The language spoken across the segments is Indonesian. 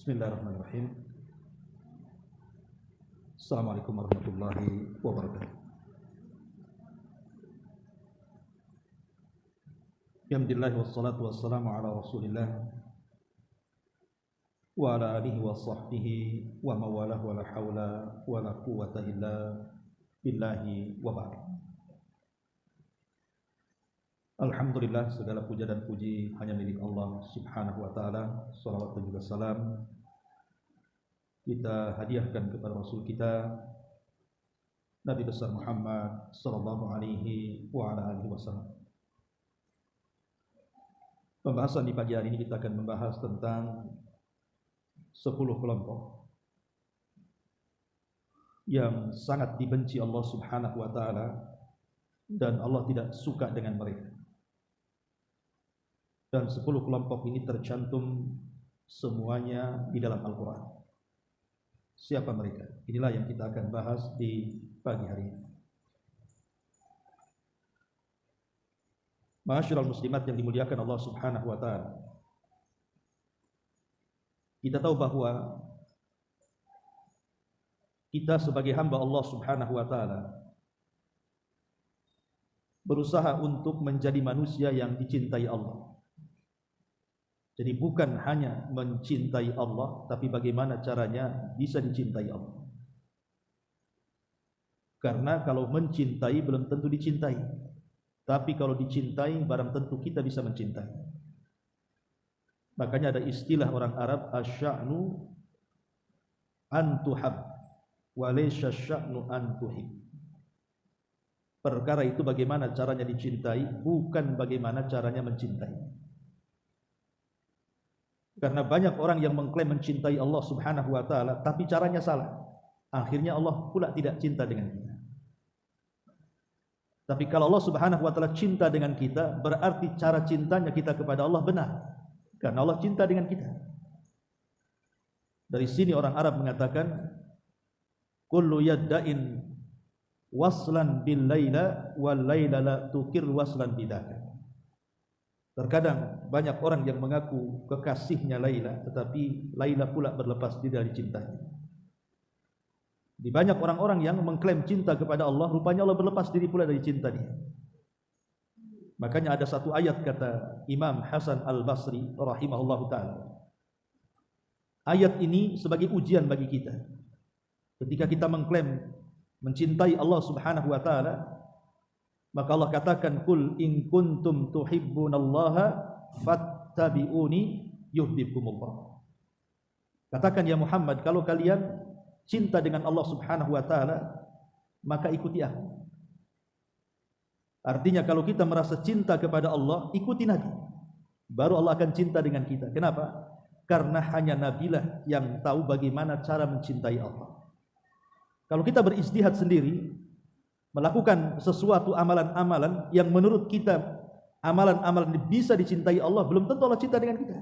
Bismillahirrahmanirrahim. Assalamualaikum warahmatullahi wabarakatuh. Alhamdulillah wassalatu wassalamu ala Rasulillah wa ala alihi wa sahbihi wa mawalah wa la hawla wa la quwwata illa billahi wa ba'd. Alhamdulillah, segala puja dan puji hanya milik Allah Subhanahu wa taala. Shalawat dan juga salam kita hadiahkan kepada Rasul kita Nabi besar Muhammad sallallahu alaihi wa ala alihi wasallam. Pembahasan di pagi hari ini kita akan membahas tentang 10 kelompok yang sangat dibenci Allah Subhanahu wa taala dan Allah tidak suka dengan mereka. Dan 10 kelompok ini tercantum semuanya di dalam Al-Quran. Siapa mereka? Inilah yang kita akan bahas di pagi hari ini. Ma'asyiral muslimat yang dimuliakan Allah Subhanahu wa taala. Kita tahu bahwa kita sebagai hamba Allah Subhanahu wa taala berusaha untuk menjadi manusia yang dicintai Allah. Jadi bukan hanya mencintai Allah, tapi bagaimana caranya bisa dicintai Allah. Karena kalau mencintai belum tentu dicintai. Tapi kalau dicintai barang tentu kita bisa mencintai. Makanya ada istilah orang Arab, asya'nu antuhab wa laysa asya'nu antuhib. Perkara itu bagaimana caranya dicintai, bukan bagaimana caranya mencintai. Karena banyak orang yang mengklaim mencintai Allah Subhanahu wa taala tapi caranya salah. Akhirnya Allah pula tidak cinta dengan kita. Tapi kalau Allah Subhanahu wa taala cinta dengan kita, berarti cara cintanya kita kepada Allah benar. Karena Allah cinta dengan kita. Dari sini orang Arab mengatakan kullu yadda'in waslan bil laila wal laila la tukir waslan bidaka. Terkadang banyak orang yang mengaku kekasihnya Laila, tetapi Laila pula berlepas diri dari cintanya. Di banyak orang-orang yang mengklaim cinta kepada Allah, rupanya Allah berlepas diri pula dari cinta dia. Makanya ada satu ayat kata Imam Hasan Al-Basri rahimahullahu ta'ala. Ayat ini sebagai ujian bagi kita. Ketika kita mengklaim mencintai Allah Subhanahu wa ta'ala, maka Allah katakan kul in kuntum tuhibbunallaha fattabi'uni yuhibbukumullah. Katakan ya Muhammad, kalau kalian cinta dengan Allah Subhanahu wa taala, maka ikuti aku. Artinya kalau kita merasa cinta kepada Allah, ikuti Nabi. Baru Allah akan cinta dengan kita. Kenapa? Karena hanya Nabilah yang tahu bagaimana cara mencintai Allah. Kalau kita beristihad sendiri, melakukan sesuatu amalan-amalan yang menurut kita amalan-amalan bisa dicintai Allah, belum tentu Allah cinta dengan kita.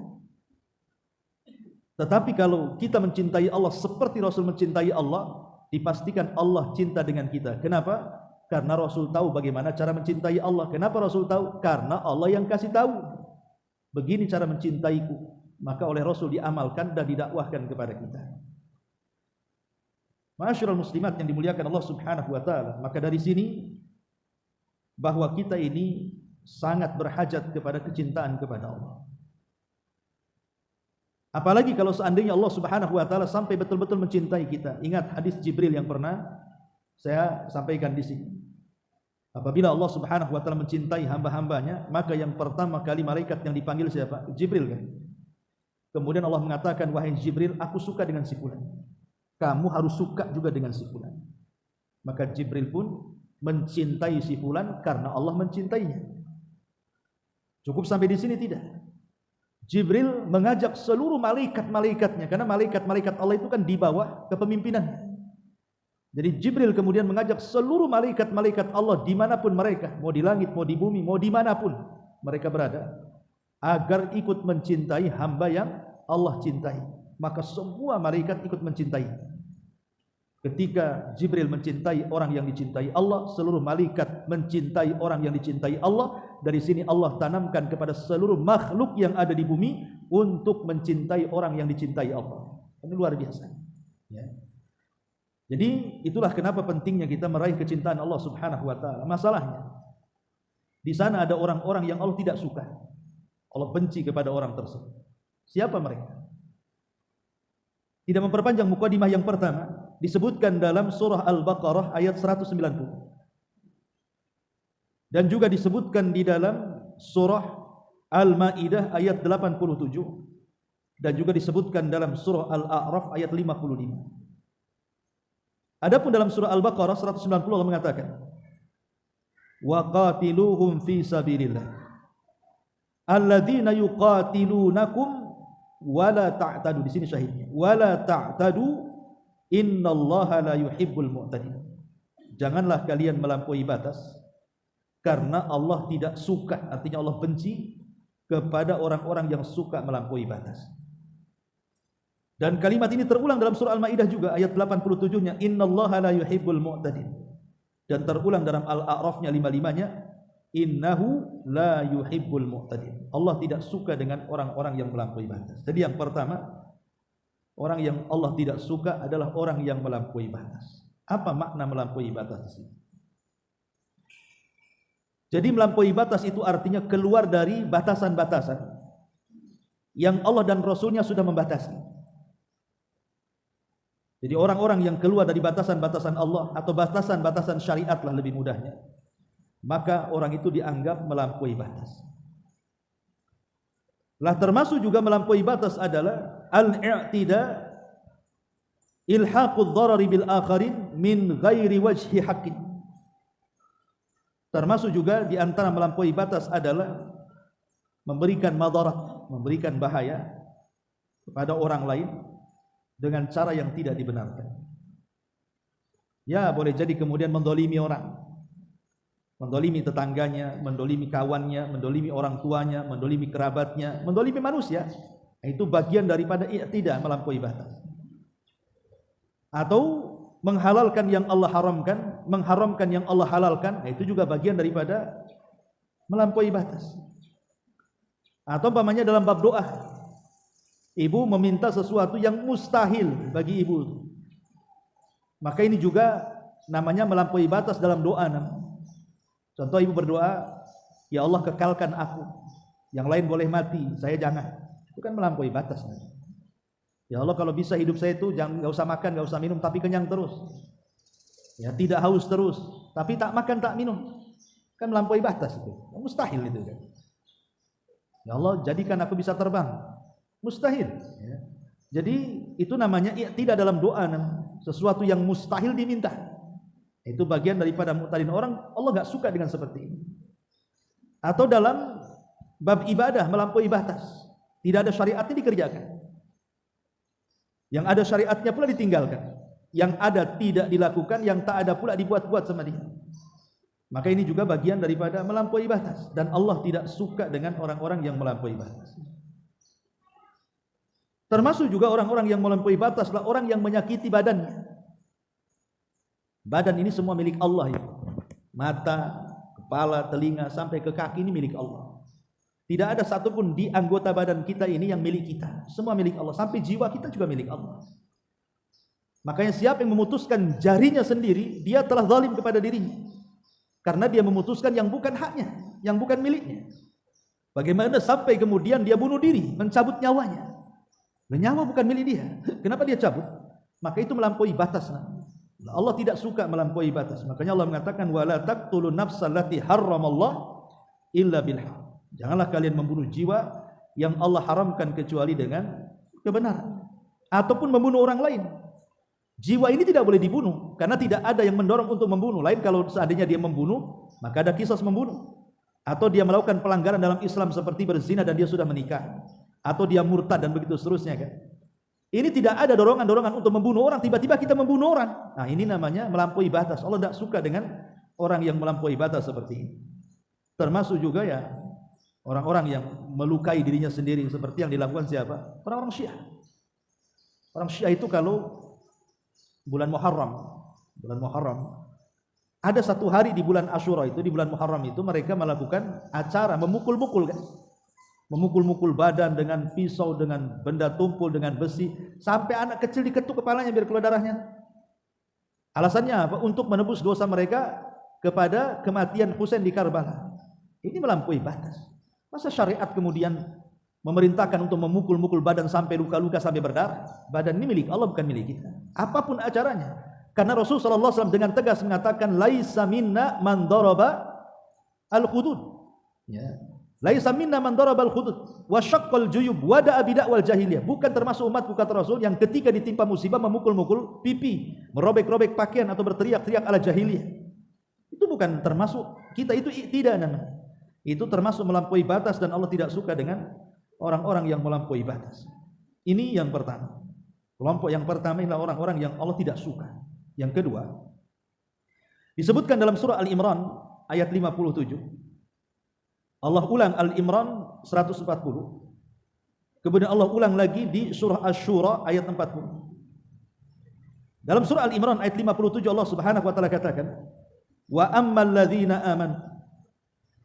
Tetapi kalau kita mencintai Allah seperti Rasul mencintai Allah, dipastikan Allah cinta dengan kita. Kenapa? Karena Rasul tahu bagaimana cara mencintai Allah. Kenapa Rasul tahu? Karena Allah yang kasih tahu. Begini cara mencintaiku. Maka oleh Rasul diamalkan dan didakwahkan kepada kita. Ma'asyiral muslimat yang dimuliakan Allah Subhanahu wa taala, maka dari sini bahwa kita ini sangat berhajat kepada kecintaan kepada Allah. Apalagi kalau seandainya Allah Subhanahu wa taala sampai betul-betul mencintai kita. Ingat hadis Jibril yang pernah saya sampaikan di sini. Apabila Allah Subhanahu wa taala mencintai hamba-hambanya, maka yang pertama kali malaikat yang dipanggil siapa? Jibril kan. Kemudian Allah mengatakan, wahai Jibril, aku suka dengan si fulan. Kamu harus suka juga dengan si fulan. Maka Jibril pun mencintai si fulan karena Allah mencintainya. Cukup sampai di sini tidak? Jibril mengajak seluruh malaikat-malaikatnya, karena malaikat-malaikat Allah itu kan di bawah kepemimpinannya. Jadi Jibril kemudian mengajak seluruh malaikat-malaikat Allah dimanapun mereka, mau di langit, mau di bumi, mau dimanapun mereka berada, agar ikut mencintai hamba yang Allah cintai. Maka semua malaikat ikut mencintai. Ketika Jibril mencintai orang yang dicintai Allah, seluruh malaikat mencintai orang yang dicintai Allah. Dari sini Allah tanamkan kepada seluruh makhluk yang ada di bumi untuk mencintai orang yang dicintai Allah. Ini luar biasa. Ya. Jadi itulah kenapa pentingnya kita meraih kecintaan Allah Subhanahu wa taala. Masalahnya di sana ada orang-orang yang Allah tidak suka. Allah benci kepada orang tersebut. Siapa mereka? Tidak memperpanjang mukadimah yang pertama, disebutkan dalam surah Al-Baqarah ayat 190. Dan juga disebutkan di dalam surah Al-Maidah ayat 87 dan juga disebutkan dalam surah Al-A'raf ayat 55. Adapun dalam surah Al-Baqarah 190 Allah mengatakan, wa qatiluhum fi sabilillah alladzina yuqatilunakum wala ta'tadu. Di sini syahidnya, wala ta'tadu innallaha la yuhibbul mu'tadin. Janganlah kalian melampaui batas, karena Allah tidak suka, artinya Allah benci kepada orang-orang yang suka melampaui batas. Dan kalimat ini terulang dalam surah Al-Maidah juga ayat 87-nya, innallaha la yuhibbul mu'tadin. Dan terulang dalam Al-A'rafnya 55-nya, innahu la yuhibbul mu'tadin. Allah tidak suka dengan orang-orang yang melampaui batas. Jadi yang pertama, orang yang Allah tidak suka adalah orang yang melampaui batas. Apa makna melampaui batas di sini? Jadi melampaui batas itu artinya keluar dari batasan-batasan yang Allah dan Rasulnya sudah membatasi. Jadi orang-orang yang keluar dari batasan-batasan Allah atau batasan-batasan syariat lah lebih mudahnya, maka orang itu dianggap melampaui batas. Lah termasuk juga melampaui batas adalah al-i'tida ilhaqud dharari bil akharin min ghairi wajhi haqqin. Termasuk juga di antara melampaui batas adalah memberikan madarat, memberikan bahaya kepada orang lain dengan cara yang tidak dibenarkan. Ya, boleh jadi kemudian mendolimi orang, mendolimi tetangganya, mendolimi kawannya, mendolimi orang tuanya, mendolimi kerabatnya, mendolimi manusia. Itu bagian daripada i'tida, melampaui batas. Atau menghalalkan yang Allah haramkan, mengharamkan yang Allah halalkan, itu juga bagian daripada melampaui batas. Atau umpamanya dalam bab doa, ibu meminta sesuatu yang mustahil bagi ibu, maka ini juga namanya melampaui batas dalam doa. Contoh, ibu berdoa, ya Allah kekalkan aku, yang lain boleh mati, saya jangan. Itu kan melampaui batas. Ya Allah, kalau bisa hidup saya itu jangan, nggak usah makan, nggak usah minum, tapi kenyang terus. Ya, tidak haus terus, tapi tak makan, tak minum. Kan melampaui batas itu. Mustahil itu kan. Ya Allah, jadikan aku bisa terbang. Mustahil. Ya. Jadi itu namanya tidak dalam doa, sesuatu yang mustahil diminta. Itu bagian daripada mu'tadin. Orang Allah nggak suka dengan seperti ini. Atau dalam bab ibadah melampaui batas, tidak ada syariatnya dikerjakan. Yang ada syariatnya pula ditinggalkan, yang ada tidak dilakukan, yang tak ada pula dibuat-buat sama dia. Maka ini juga bagian daripada melampaui batas, dan Allah tidak suka dengan orang-orang yang melampaui batas. Termasuk juga orang-orang yang melampaui batas adalah orang yang menyakiti badannya. Badan ini semua milik Allah ya. Mata, kepala, telinga sampai ke kaki ini milik Allah. Tidak ada satupun di anggota badan kita ini yang milik kita. Semua milik Allah. Sampai jiwa kita juga milik Allah. Makanya siapa yang memutuskan jarinya sendiri, dia telah zalim kepada dirinya. Karena dia memutuskan yang bukan haknya, yang bukan miliknya. Bagaimana sampai kemudian dia bunuh diri, mencabut nyawanya. Nyawa bukan milik dia. Kenapa dia cabut? Maka itu melampaui batas. Allah tidak suka melampaui batas. Makanya Allah mengatakan, wala taqtulun nafsal lati harramallah illa bil haqq. Janganlah kalian membunuh jiwa yang Allah haramkan kecuali dengan kebenaran. Ataupun membunuh orang lain. Jiwa ini tidak boleh dibunuh karena tidak ada yang mendorong untuk membunuh. Lain kalau seandainya dia membunuh, maka ada qisas membunuh. Atau dia melakukan pelanggaran dalam Islam seperti berzina dan dia sudah menikah. Atau dia murtad dan begitu seterusnya kan. Ini tidak ada dorongan-dorongan untuk membunuh orang, tiba-tiba kita membunuh orang. Nah, ini namanya melampaui batas. Allah tidak suka dengan orang yang melampaui batas seperti ini. Termasuk juga ya orang-orang yang melukai dirinya sendiri seperti yang dilakukan siapa? Orang-orang Syiah. Orang Syiah itu kalau bulan Muharram, ada satu hari di bulan Asyura itu, di bulan Muharram itu mereka melakukan acara memukul-mukul kan. memukul-mukul badan dengan pisau, dengan benda tumpul, dengan besi, sampai anak kecil diketuk kepalanya biar keluar darahnya. Alasannya apa? Untuk menebus dosa mereka kepada kematian Husain di Karbala. Ini melampaui batas. Masa syariat kemudian memerintahkan untuk memukul-mukul badan sampai luka-luka, sampai berdarah? Badan ini milik Allah, bukan milik kita. Apapun acaranya. Karena Rasulullah SAW dengan tegas mengatakan, laisa minna man daraba al-khudud. Ya. Laisa minna man daraba al-khudud wa syaqqal juyub wa da'a bid'wal jahiliyah. Bukan termasuk umatku, kata Rasul, yang ketika ditimpa musibah memukul-mukul pipi, merobek-robek pakaian atau berteriak-teriak ala jahiliyah. Itu bukan termasuk kita, itu tidak namanya. Itu termasuk melampaui batas, dan Allah tidak suka dengan orang-orang yang melampaui batas. Ini yang pertama. Kelompok yang pertama adalah orang-orang yang Allah tidak suka. Yang kedua, disebutkan dalam surah Al-Imran ayat 57. Allah ulang Al-Imran 140. Kemudian Allah ulang lagi di surah Asy-Syura ayat 40. Dalam surah Al-Imran ayat 57 Allah Subhanahu wa taala katakan, "Wa ammal ladzina amanu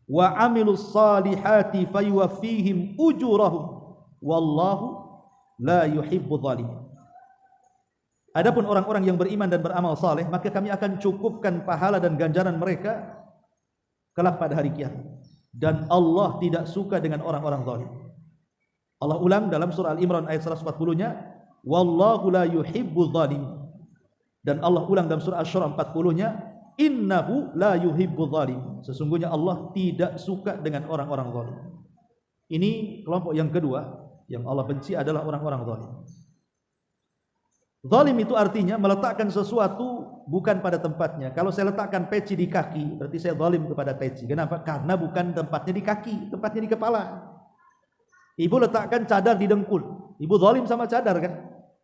wa 'amilus salihati fayuwaffihim ujurahum wallahu la yuhibbudz dzalimin." Adapun orang-orang yang beriman dan beramal saleh, maka kami akan cukupkan pahala dan ganjaran mereka kelak pada hari kiamat. Dan Allah tidak suka dengan orang-orang zalim. Allah ulang dalam surah Al-Imran ayat 140-nya, wallahu la yuhibbudz dzalimin. Dan Allah ulang dalam surah Asy-Syura 40-nya, innahu la yuhibbudz dzalimin. Sesungguhnya Allah tidak suka dengan orang-orang zalim. Ini kelompok yang kedua yang Allah benci adalah orang-orang zalim. Zalim itu artinya meletakkan sesuatu bukan pada tempatnya. Kalau saya letakkan peci di kaki, berarti saya zalim kepada peci. Kenapa? Karena bukan tempatnya di kaki, tempatnya di kepala. Ibu letakkan cadar di dengkul, ibu zalim sama cadar kan?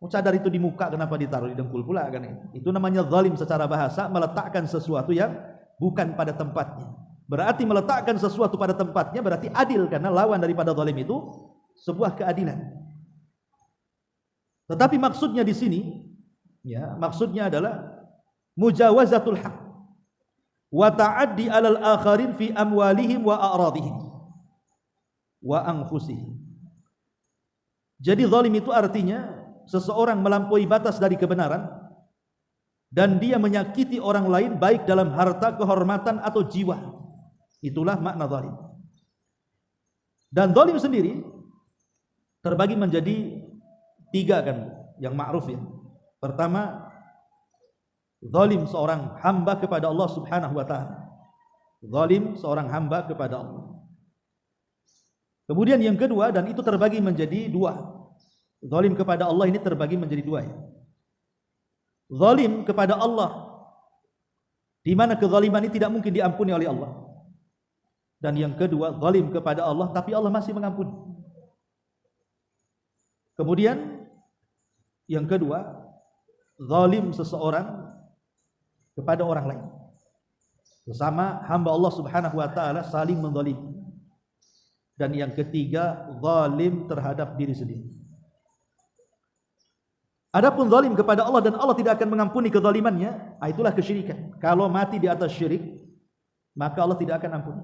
Cadar itu di muka, kenapa ditaruh di dengkul pula kan? Itu namanya zalim secara bahasa, meletakkan sesuatu yang bukan pada tempatnya. Berarti meletakkan sesuatu pada tempatnya berarti adil, karena lawan daripada zalim itu sebuah keadilan. Tetapi maksudnya di sini, ya, maksudnya adalah mujawazatul haq wa ta'addi 'alal akharin fi amwalihim wa a'radihim wa anfusihim. Jadi zalim itu artinya seseorang melampaui batas dari kebenaran dan dia menyakiti orang lain baik dalam harta, kehormatan atau jiwa. Itulah makna zalim. Dan zalim sendiri terbagi menjadi 3 kan, yang ma'ruf ya. Pertama, zalim seorang hamba kepada Allah Subhanahu wa taala. Zalim seorang hamba kepada Allah. Kemudian yang kedua, dan itu terbagi menjadi 2. Zalim kepada Allah ini terbagi menjadi 2 ya. Zalim kepada Allah, di mana kezaliman ini tidak mungkin diampuni oleh Allah. Dan yang kedua, zalim kepada Allah tapi Allah masih mengampuni. Kemudian yang kedua, zalim seseorang kepada orang lain. Bersama hamba Allah Subhanahu wa taala saling menzalimi. Dan yang ketiga, zalim terhadap diri sendiri. Adapun zalim kepada Allah dan Allah tidak akan mengampuni kezalimannya, itulah kesyirikan. Kalau mati di atas syirik, maka Allah tidak akan ampuni.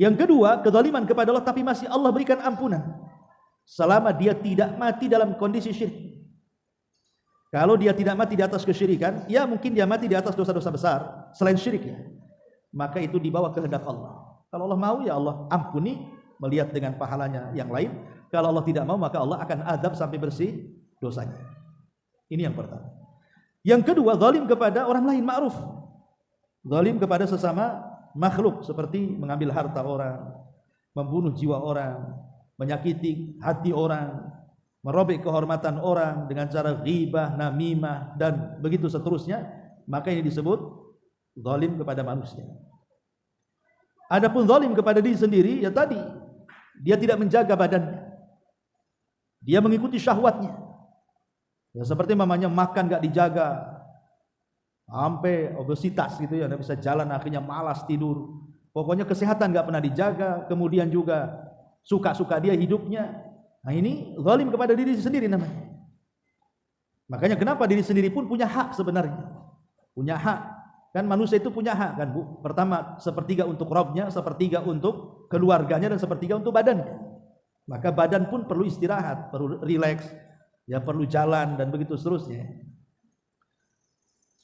Yang kedua, kezaliman kepada Allah tapi masih Allah berikan ampunan selama dia tidak mati dalam kondisi syirik. Kalau dia tidak mati di atas kesyirikan, ya mungkin dia mati di atas dosa-dosa besar selain syirik ya, maka itu dibawa kehendak Allah. Kalau Allah mau, ya Allah ampuni melihat dengan pahalanya yang lain. Kalau Allah tidak mau, maka Allah akan azab sampai bersih dosanya. Ini yang pertama. Yang kedua, zalim kepada orang lain ma'ruf. Zalim kepada sesama makhluk, seperti mengambil harta orang, membunuh jiwa orang, menyakiti hati orang, merobek kehormatan orang dengan cara ghibah, namimah, dan begitu seterusnya, maka ini disebut zalim kepada manusia. Adapun zalim kepada diri sendiri, ya tadi, dia tidak menjaga badannya, dia mengikuti syahwatnya. Ya, seperti mamanya makan gak dijaga, sampai obesitas gitu ya, tidak bisa jalan, akhirnya malas tidur. Pokoknya kesehatan gak pernah dijaga, kemudian juga suka-suka dia hidupnya. Nah ini zalim kepada diri sendiri namanya. Makanya kenapa diri sendiri pun punya hak sebenarnya. Punya hak Kan manusia itu punya hak kan Bu. Pertama, sepertiga untuk Rabbnya, sepertiga untuk keluarganya, dan sepertiga untuk badannya. Maka badan pun perlu istirahat, perlu rileks, ya perlu jalan, dan begitu seterusnya.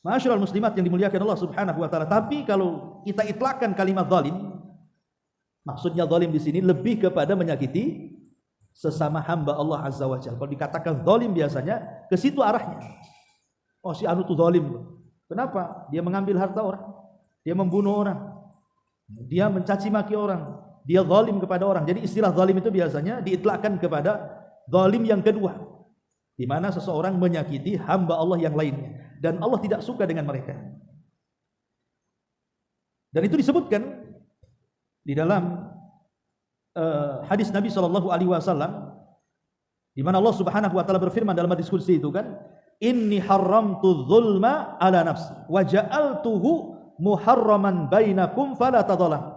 Ma'asyiral muslimat yang dimuliakan Allah Subhanahu wa taala. Tapi kalau kita itlakkan kalimat zalim, maksudnya zalim di sini lebih kepada menyakiti sesama hamba Allah Azza wa Jalla. Kalau dikatakan zalim biasanya ke situ arahnya. Oh, si anu itu zalim. Kenapa? Dia mengambil harta orang, dia membunuh orang, dia mencaci maki orang, dia zalim kepada orang. Jadi istilah zalim itu biasanya diitlakkan kepada zalim yang kedua, di mana seseorang menyakiti hamba Allah yang lainnya, dan Allah tidak suka dengan mereka. Dan itu disebutkan di dalam hadis Nabi SAW, di mana Allah Subhanahu wa taala berfirman dalam hadis qudsi itu kan, inni haramtu dzulma ala nafsi wa ja'altuhu muharraman bainakum fala tadzalam.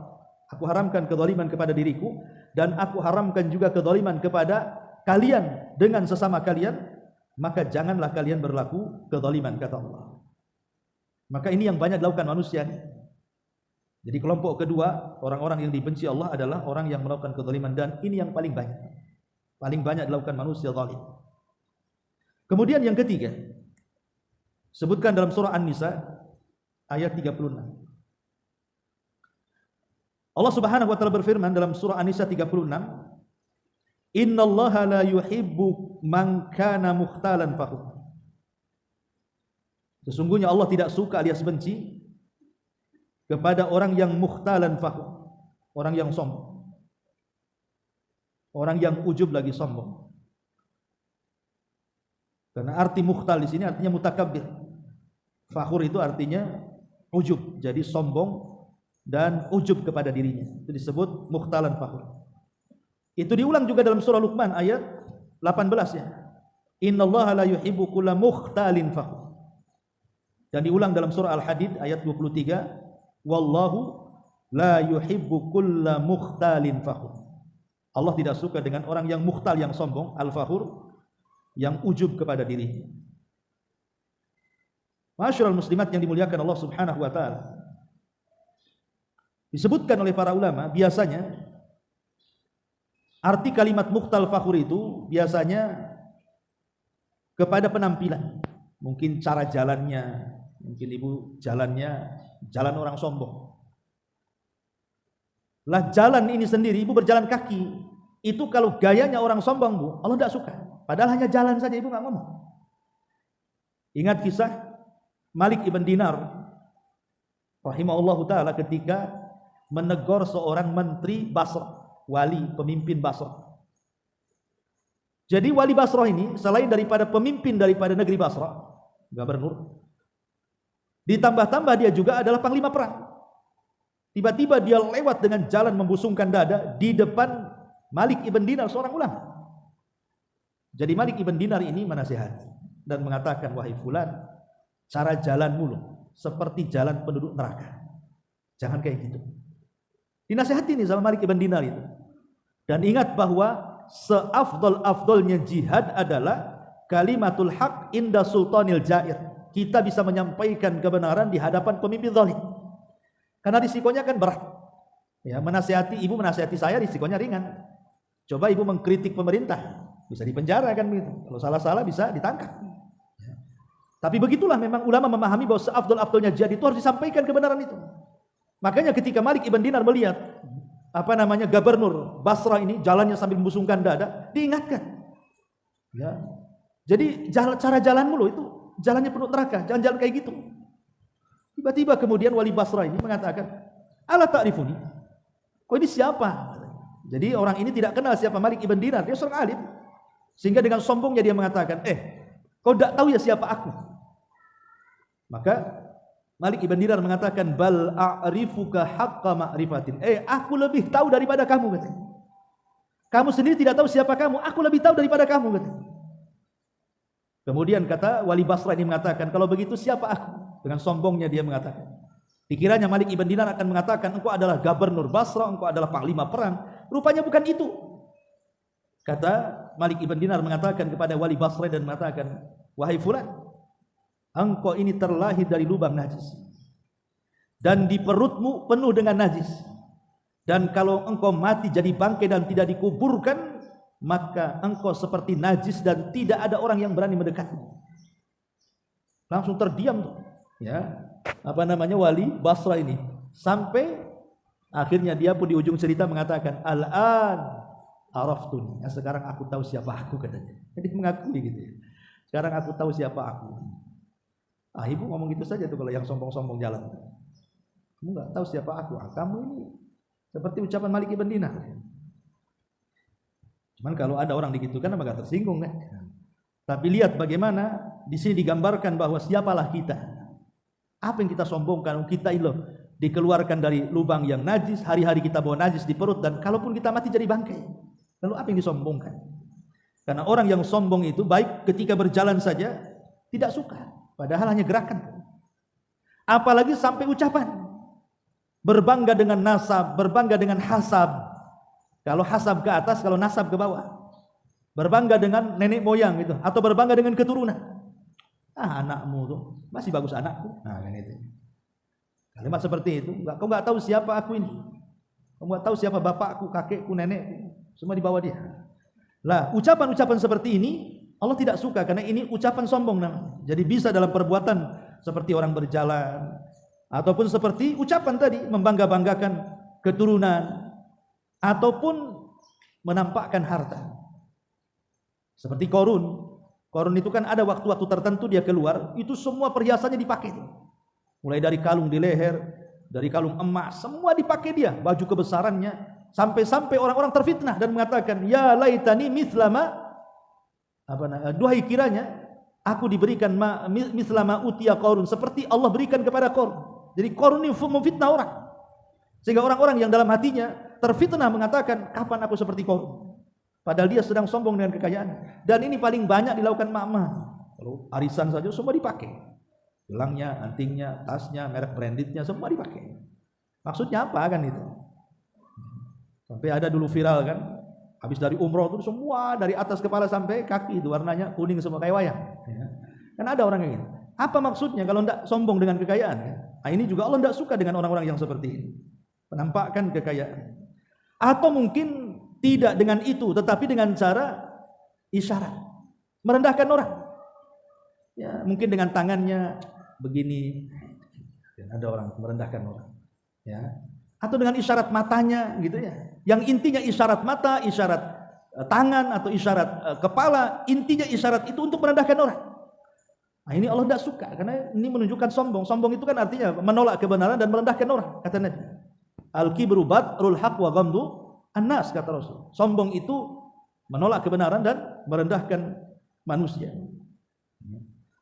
Aku haramkan kezaliman kepada diriku, dan aku haramkan juga kezaliman kepada kalian dengan sesama kalian, maka janganlah kalian berlaku kezaliman, kata Allah. Maka ini yang banyak dilakukan manusia. Jadi kelompok kedua, orang-orang yang dibenci Allah adalah orang yang melakukan kezaliman, dan ini yang paling banyak dilakukan manusia zalim. Kemudian yang ketiga, sebutkan dalam surah An-Nisa ayat 36. Allah Subhanahu wa taala berfirman dalam surah An-Nisa 36, innallaha la yuhibbu man kana mukhtalan fakhur. Sesungguhnya Allah tidak suka alias benci kepada orang yang mukhtalan fakhur, orang yang sombong, orang yang ujub lagi sombong. Karena arti mukhtal di sini artinya mutakabbir. Fakhur itu artinya ujub, jadi sombong dan ujub kepada dirinya. Itu disebut mukhtalan fakhur. Itu diulang juga dalam surah Luqman ayat 18 ya. Innallaha la yuhibbu kulla mukhtalin fakhur. Dan diulang dalam surah Al-Hadid ayat 23, wallahu la yuhibbu kulla mukhtalin fakhur. Allah tidak suka dengan orang yang mukhtal, yang sombong, al-fakhur, yang ujub kepada dirinya. Ma'asyiral muslimat yang dimuliakan Allah Subhanahu wa taala. Disebutkan oleh para ulama, biasanya arti kalimat mukhtal fakhur itu biasanya kepada penampilan. Mungkin cara jalannya, mungkin ibu jalannya jalan orang sombong. Lah jalan ini sendiri, ibu berjalan kaki, itu kalau gayanya orang sombong, Bu, Allah tidak suka. Padahal hanya jalan saja, ibu nggak ngomong. Ingat kisah Malik ibn Dinar rahimahullahu ta'ala ketika menegur seorang menteri Basrah, wali pemimpin Basrah. Jadi wali Basrah ini selain daripada pemimpin daripada negeri Basrah, gubernur, ditambah-tambah dia juga adalah panglima perang. Tiba-tiba dia lewat dengan jalan membusungkan dada di depan Malik ibn Dinar, seorang ulama. Jadi Malik ibn Dinar ini menasihati dan mengatakan, wahai fulan, cara jalanmu loh seperti jalan penduduk neraka. Jangan kayak gitu. Dinasihati nih sama Malik ibn Dinar itu. Dan ingat bahwa seafdol-afdolnya jihad adalah kalimatul haq inda sultanil jair. Kita bisa menyampaikan kebenaran di hadapan pemimpin zalim. Karena risikonya kan berat. Ya, menasihati ibu, menasihati saya risikonya ringan. Coba ibu mengkritik pemerintah, bisa dipenjara kan begitu. Kalau salah-salah bisa ditangkap. Ya. Tapi begitulah memang ulama memahami bahwa seafdol-afdolnya jihad itu harus disampaikan kebenaran itu. Makanya ketika Malik ibn Dinar melihat gubernur Basrah ini jalannya sambil membusungkan dada, diingatkan. Ya. Jadi cara jalanmu loh itu jalannya penuh neraka, jangan jalan kayak gitu. Tiba-tiba kemudian wali Basrah ini mengatakan, ala ta'rifuni? Kok ini siapa? Jadi orang ini tidak kenal siapa Malik ibn Dinar, dia seorang alim. Sehingga dengan sombongnya dia mengatakan, kau tidak tahu ya siapa aku? Maka Malik ibn Dinar mengatakan, bal a'rifuka haqqa ma'rifatin. Aku lebih tahu daripada kamu, katanya. Kamu sendiri tidak tahu siapa kamu, aku lebih tahu daripada kamu, katanya. Kemudian kata wali Basrah ini mengatakan, kalau begitu siapa aku? Dengan sombongnya dia mengatakan. Dikiranya Malik ibn Dinar akan mengatakan, engkau adalah gubernur Basrah, engkau adalah panglima perang. Rupanya bukan itu. Kata Malik ibn Dinar mengatakan kepada wali Basrah dan mengatakan, wahai fulan, engkau ini terlahir dari lubang najis. dan di perutmu penuh dengan najis. Dan kalau engkau mati jadi bangkai dan tidak dikuburkan, maka engkau seperti najis dan tidak ada orang yang berani mendekatmu. Langsung terdiam tuh, ya, wali Basra ini, sampai akhirnya dia pun di ujung cerita mengatakan, al-an araftuni, sekarang aku tahu siapa aku, katanya. Jadi mengakui gitu ya. Sekarang aku tahu siapa aku. Ibu ngomong gitu saja tuh kalau yang sombong-sombong jalan. Kamu nggak tahu siapa aku. Kamu ini seperti ucapan Malik ibn Dinar. Cuman kalau ada orang digitukan apa gak tersinggung kan? Tapi lihat bagaimana di sini digambarkan bahwa siapalah kita. Apa yang kita sombongkan? Kita itu dikeluarkan dari lubang yang najis, hari-hari kita bawa najis di perut, dan kalaupun kita mati jadi bangkai. Lalu apa yang disombongkan? Karena orang yang sombong itu baik ketika berjalan saja tidak suka, padahal hanya gerakan. Apalagi sampai ucapan. Berbangga dengan nasab, berbangga dengan hasab. Kalau hasab ke atas, kalau nasab ke bawah. Berbangga dengan nenek moyang gitu, atau berbangga dengan keturunan. Anakmu tuh masih bagus anakku. Nah, kan itu. Kalimat seperti itu, kau nggak tahu siapa aku ini. Kau nggak tahu siapa bapakku, kakekku, nenekku, semua di bawah dia. Lah, ucapan-ucapan seperti ini Allah tidak suka karena ini ucapan sombong namanya. Jadi bisa dalam perbuatan seperti orang berjalan, ataupun seperti ucapan tadi membangga-banggakan keturunan, ataupun menampakkan harta. Seperti Qarun. Qarun itu kan ada waktu-waktu tertentu dia keluar, itu semua perhiasannya dipakai. Mulai dari kalung di leher, dari kalung emas, semua dipakai dia, baju kebesarannya, sampai-sampai orang-orang terfitnah dan mengatakan, ya laitani mithlama, duhai kiranya aku diberikan mithlama utiya Qarun, seperti Allah berikan kepada Qarun. Jadi Qarun ini memfitnah orang, sehingga orang-orang yang dalam hatinya terfitnah mengatakan, kapan aku seperti Qarun? Padahal dia sedang sombong dengan kekayaan. Dan ini paling banyak dilakukan mak-mak. Kalau arisan saja semua dipakai, gelangnya, antingnya, tasnya, merek brandednya semua dipakai. Maksudnya apa kan itu? Sampai ada dulu viral kan, habis dari umroh itu semua dari atas kepala sampai kaki itu warnanya kuning semua kayak wayang. Kan ada orang yang ini. Apa maksudnya kalau tidak sombong dengan kekayaan? Nah, ini juga Allah tidak suka dengan orang-orang yang seperti ini, menampakkan kekayaan. Atau mungkin tidak dengan itu, tetapi dengan cara isyarat, merendahkan orang. Ya, mungkin dengan tangannya begini, ada orang merendahkan orang. Ya, atau dengan isyarat matanya, gitu ya. Yang intinya isyarat mata, isyarat tangan atau isyarat kepala, intinya isyarat itu untuk merendahkan orang. Nah, ini Allah tidak suka karena ini menunjukkan sombong. Sombong itu kan artinya menolak kebenaran dan merendahkan orang, kata Nabi. Al-kibru batrul haq wa ghamdu an-nas, kata Rasul. Sombong itu menolak kebenaran dan merendahkan manusia.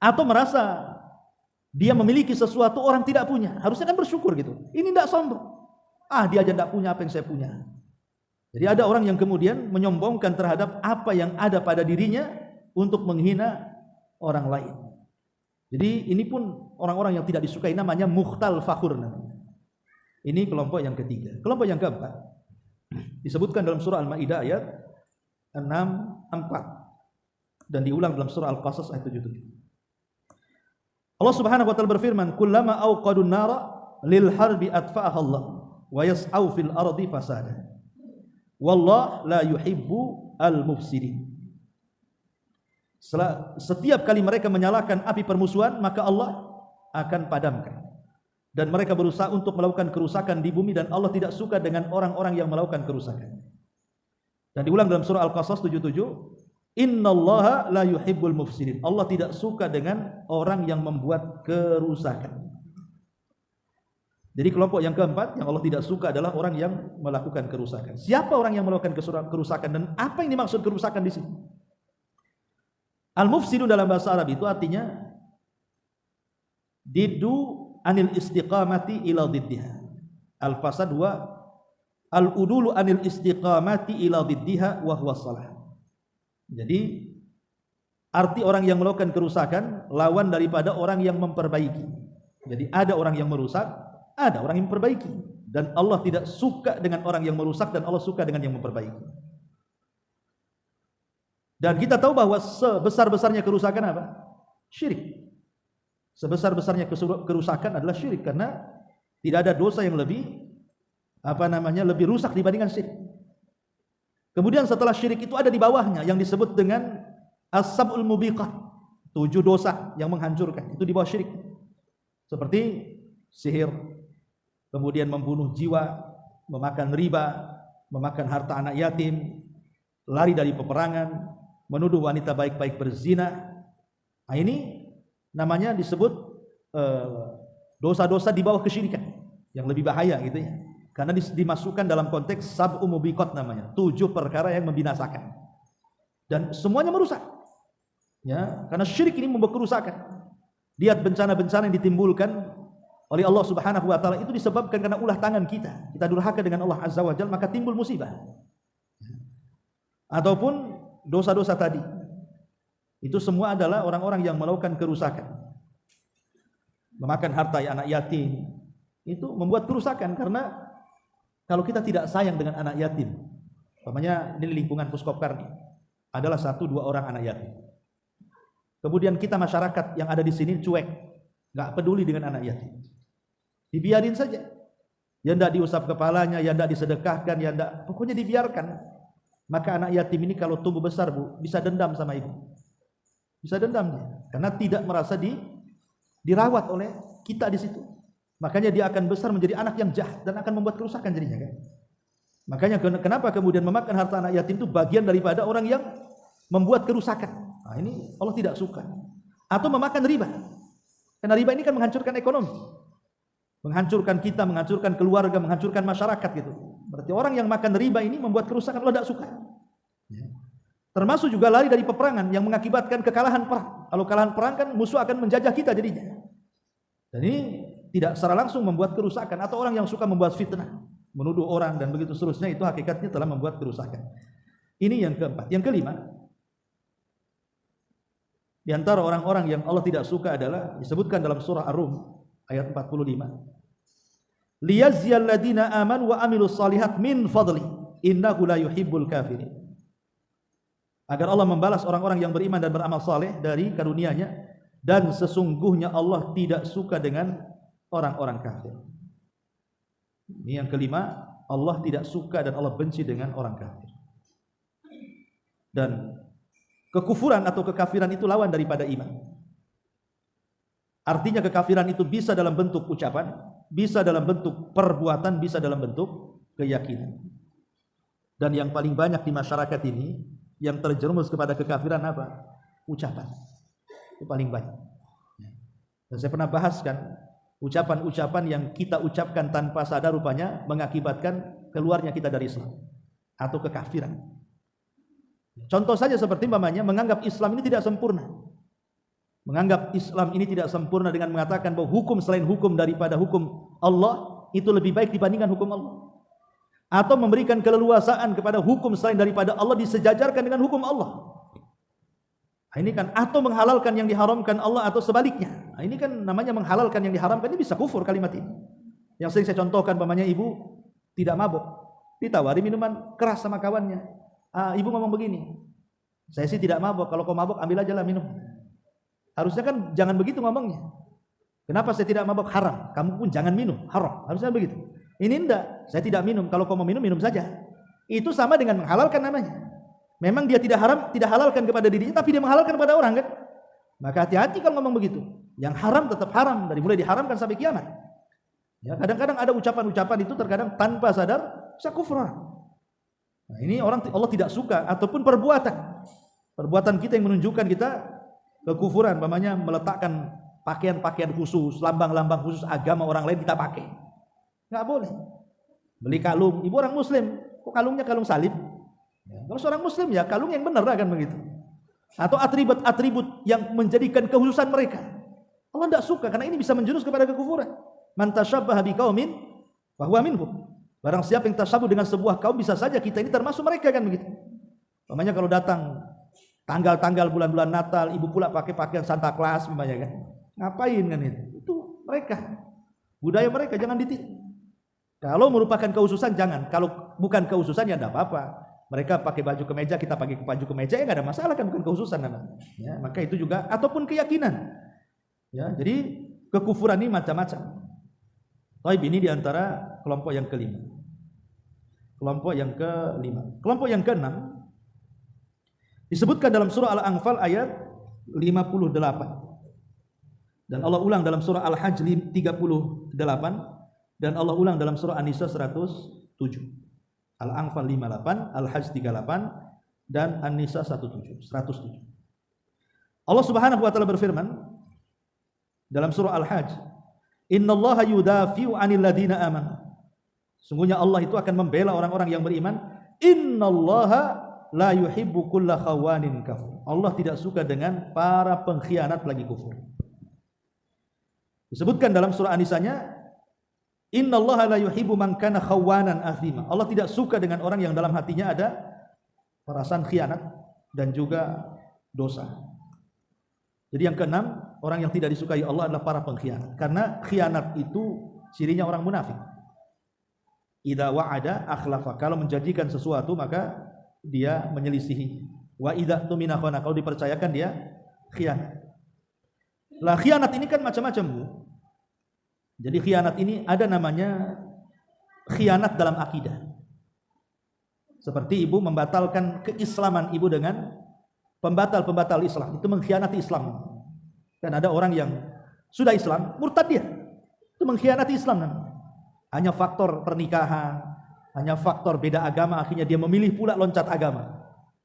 Atau merasa dia memiliki sesuatu orang tidak punya, harusnya kan bersyukur gitu. Ini tidak sombong. Dia aja tidak punya apa yang saya punya. Jadi ada orang yang kemudian menyombongkan terhadap apa yang ada pada dirinya untuk menghina orang lain. Jadi ini pun orang-orang yang tidak disukai, namanya mukhtal fakhur namanya. Ini kelompok yang ketiga. Kelompok yang keempat disebutkan dalam surah Al-Maidah ayat 64 dan diulang dalam surah Al-Qasas ayat 77. Allah Subhanahu wa taala berfirman, "Kullama awqadun nara lil harbi atfa'aha Allah wa yas'au fil ardi fasada. Wallahu la yuhibbu al-mufsidin." Setiap kali mereka menyalakan api permusuhan, maka Allah akan padamkan. Dan mereka berusaha untuk melakukan kerusakan di bumi, dan Allah tidak suka dengan orang-orang yang melakukan kerusakan. Dan diulang dalam surah Al-Qasas 77, "Innallaha la yuhibbul mufsidin." Allah tidak suka dengan orang yang membuat kerusakan. Jadi kelompok yang keempat yang Allah tidak suka adalah orang yang melakukan kerusakan. Siapa orang yang melakukan kerusakan dan apa yang dimaksud kerusakan di sini? Al-mufsidun dalam bahasa Arab itu artinya diddu anil istiqamati ila diddiha. Al-fasad wa al-udulu anil istiqamati ila diddiha wa huwa salah. Jadi arti orang yang melakukan kerusakan lawan daripada orang yang memperbaiki. Jadi ada orang yang merusak, ada orang yang memperbaiki, dan Allah tidak suka dengan orang yang merusak dan Allah suka dengan yang memperbaiki. Dan kita tahu bahwa sebesar-besarnya kerusakan apa? Syirik. Sebesar-besarnya kerusakan adalah syirik, karena Tidak ada dosa yang lebih lebih rusak dibandingkan syirik. Kemudian setelah syirik itu ada di bawahnya yang disebut dengan as-sab'ul mubiqah, 7 dosa yang menghancurkan. Itu di bawah syirik. Seperti sihir, kemudian membunuh jiwa, memakan riba, memakan harta anak yatim, lari dari peperangan, menuduh wanita baik-baik berzina. Nah, ini namanya disebut dosa-dosa di bawah kesyirikan yang lebih bahaya gitu ya. Karena dimasukkan dalam konteks sab'u mubiqat namanya, 7 perkara yang membinasakan. Dan semuanya merusak. Ya, karena syirik ini membawa kerusakan. Lihat bencana-bencana yang ditimbulkan oleh Allah Subhanahu wa taala itu disebabkan karena ulah tangan kita. Kita durhaka dengan Allah Azza wa Jalla, maka timbul musibah. Ataupun dosa-dosa tadi. Itu semua adalah orang-orang yang melakukan kerusakan. Memakan harta anak yatim itu membuat kerusakan, karena kalau kita tidak sayang dengan anak yatim, umpamanya ini lingkungan Puskopkar nih, adalah 1-2 orang anak yatim. Kemudian kita masyarakat yang ada di sini cuek, nggak peduli dengan anak yatim, dibiarin saja. Ya ndak diusap kepalanya, ya ndak disedekahkan, ya ndak, pokoknya dibiarkan. Maka anak yatim ini kalau tumbuh besar, Bu, bisa dendam sama ibu. Bisa dendam dia, karena tidak merasa dirawat oleh kita di situ. Makanya dia akan besar menjadi anak yang jahat dan akan membuat kerusakan jadinya kan. Makanya kenapa kemudian memakan harta anak yatim itu bagian daripada orang yang membuat kerusakan. Nah, ini Allah tidak suka. Atau memakan riba. Karena riba ini kan menghancurkan ekonomi. Menghancurkan kita, menghancurkan keluarga, menghancurkan masyarakat gitu. Berarti orang yang makan riba ini membuat kerusakan, Allah tidak suka. Termasuk juga lari dari peperangan yang mengakibatkan kekalahan perang. Kalau kekalahan perang kan musuh akan menjajah kita jadinya. Dan ini tidak secara langsung membuat kerusakan. Atau orang yang suka membuat fitnah, menuduh orang dan begitu seterusnya, itu hakikatnya telah membuat kerusakan. Ini yang keempat. Yang kelima, di antara orang-orang yang Allah tidak suka adalah disebutkan dalam surah Ar-Rum ayat 45. Liyaziyal ladina amanu wa amilus salihat min fadli innahu la yuhibbul kafirin. Agar Allah membalas orang-orang yang beriman dan beramal saleh dari karunia-Nya, dan sesungguhnya Allah tidak suka dengan orang-orang kafir. Ini yang kelima, Allah tidak suka dan Allah benci dengan orang kafir. Dan kekufuran atau kekafiran itu lawan daripada iman. Artinya kekafiran itu bisa dalam bentuk ucapan, bisa dalam bentuk perbuatan, bisa dalam bentuk keyakinan. Dan yang paling banyak di masyarakat ini yang terjerumus kepada kekafiran apa? Ucapan. Itu paling banyak. Dan saya pernah bahaskan, ucapan-ucapan yang kita ucapkan tanpa sadar rupanya mengakibatkan keluarnya kita dari Islam atau kekafiran. Contoh saja seperti umpamanya menganggap Islam ini tidak sempurna. Menganggap Islam ini tidak sempurna dengan mengatakan bahwa hukum selain hukum daripada hukum Allah itu lebih baik dibandingkan hukum Allah. Atau memberikan keleluasaan kepada hukum selain daripada Allah disejajarkan dengan hukum Allah. Nah, ini kan atau menghalalkan yang diharamkan Allah atau sebaliknya. Nah, ini kan namanya menghalalkan yang diharamkan, ini bisa kufur kalimat ini. Yang sering saya contohkan umpamanya ibu tidak mabuk, ditawari minuman keras sama kawannya. Ibu ngomong begini, saya sih tidak mabuk, kalau kau mabuk ambil aja lah minum. Harusnya kan jangan begitu ngomongnya. Kenapa saya tidak mabuk? Haram. Kamu pun jangan minum, haram. Harusnya begitu. Ini enggak, saya tidak minum, kalau kau mau minum, minum saja. Itu sama dengan menghalalkan namanya. Memang dia tidak halalkan kepada dirinya, tapi dia menghalalkan kepada orang kan. Maka hati-hati kalau ngomong begitu. Yang haram tetap haram, dari mulai diharamkan sampai kiamat. Ya, kadang-kadang ada ucapan-ucapan itu terkadang tanpa sadar bisa kufur. Nah, ini orang Allah tidak suka. Ataupun perbuatan kita yang menunjukkan kita kekufuran, umpamanya meletakkan pakaian-pakaian khusus, lambang-lambang khusus agama orang lain kita pakai. Nggak boleh. Beli kalung, ibu orang muslim, kok kalungnya kalung salib? Ya, kalau seorang muslim ya kalung yang benar kan begitu. Atau atribut-atribut yang menjadikan kekhususan mereka. Allah tidak suka karena ini bisa menjurus kepada kekufuran. Man tasyabbaha biqaumin fahuwa minhum. Barang siapa yang tasyabuh dengan sebuah kaum, bisa saja kita ini termasuk mereka kan begitu. Namanya kalau datang tanggal-tanggal bulan-bulan Natal, ibu pula pakai pakaian Santa Claus misalnya kan. Ngapain kan itu? Itu mereka. Budaya mereka jangan ditiru. Kalau merupakan kehususan jangan. Kalau bukan kehususan ya tidak apa-apa. Mereka pakai baju kemeja, kita pakai baju kemeja ya nggak ada masalah kan, bukan kehususan namanya. Ya, maka itu juga ataupun keyakinan. Ya, jadi kekufuran ini macam-macam. Taib ini diantara kelompok yang kelima. Kelompok yang kelima. Kelompok yang keenam disebutkan dalam surah Al-Anfal ayat 58. Dan Allah ulang dalam surah Al-Hajj 38 dan Allah ulang dalam surah An-Nisa 107. Al-Anfal 58, Al-Hajj 38 dan An-Nisa 107. Allah Subhanahu wa taala berfirman dalam surah Al-Hajj, "Innallaha yudafi'u 'anil ladzina amanu." Sungguhnya Allah itu akan membela orang-orang yang beriman. Innallaha la yuhibbu kulla khawanin kafur. Allah tidak suka dengan para pengkhianat lagi kufur. Disebutkan dalam surah An-Nisanya, innallaha la yuhibbu man kana khawanan athima. Allah tidak suka dengan orang yang dalam hatinya ada perasaan khianat dan juga dosa. Jadi yang keenam, orang yang tidak disukai Allah adalah para pengkhianat. Karena khianat itu cirinya orang munafik. Idza wa'ada akhlafa. Kalau menjanjikan sesuatu maka dia menyelisihi. Wa idza tumina khana. Kalau dipercayakan dia khianat. Lah khianat ini kan macam-macam, Bu. Jadi khianat ini ada namanya khianat dalam akidah. Seperti ibu membatalkan keislaman ibu dengan pembatal-pembatal Islam. Itu mengkhianati Islam. Dan ada orang yang sudah Islam, murtad dia. Itu mengkhianati Islam namanya. Hanya faktor pernikahan, hanya faktor beda agama, akhirnya dia memilih pula loncat agama.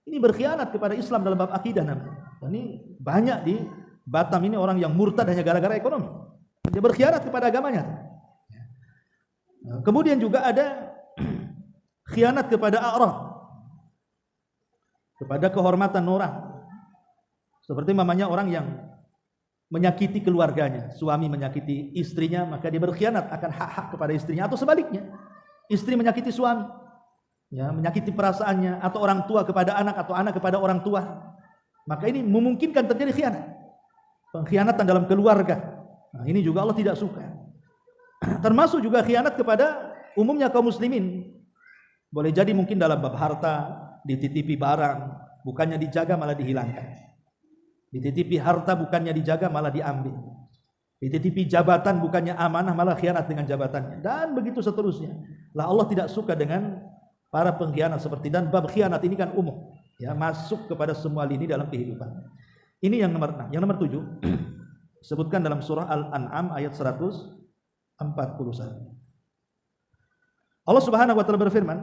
Ini berkhianat kepada Islam dalam bab akidah namanya. Dan ini banyak di Batam ini orang yang murtad hanya gara-gara ekonomi. Dia berkhianat kepada agamanya. Kemudian juga ada khianat kepada a'rad, kepada kehormatan orang. Seperti mamanya orang yang menyakiti keluarganya, suami menyakiti istrinya, maka dia berkhianat akan hak-hak kepada istrinya, atau sebaliknya, istri menyakiti suami, ya, menyakiti perasaannya, atau orang tua kepada anak, atau anak kepada orang tua. Maka ini memungkinkan terjadi khianat, pengkhianatan dalam keluarga. Nah, ini juga Allah tidak suka. Termasuk juga khianat kepada umumnya kaum muslimin. Boleh jadi mungkin dalam bab harta, dititipi barang, bukannya dijaga malah dihilangkan. Dititipi harta bukannya dijaga malah diambil. Dititipi jabatan bukannya amanah malah khianat dengan jabatannya. Dan begitu seterusnya. Lah Allah tidak suka dengan para pengkhianat seperti, dan bab khianat ini kan umum, ya, masuk kepada semua lini dalam kehidupan. Ini yang nomor 6. Yang nomor 7 disebutkan dalam surah Al-An'am ayat 141. Allah Subhanahu wa taala berfirman,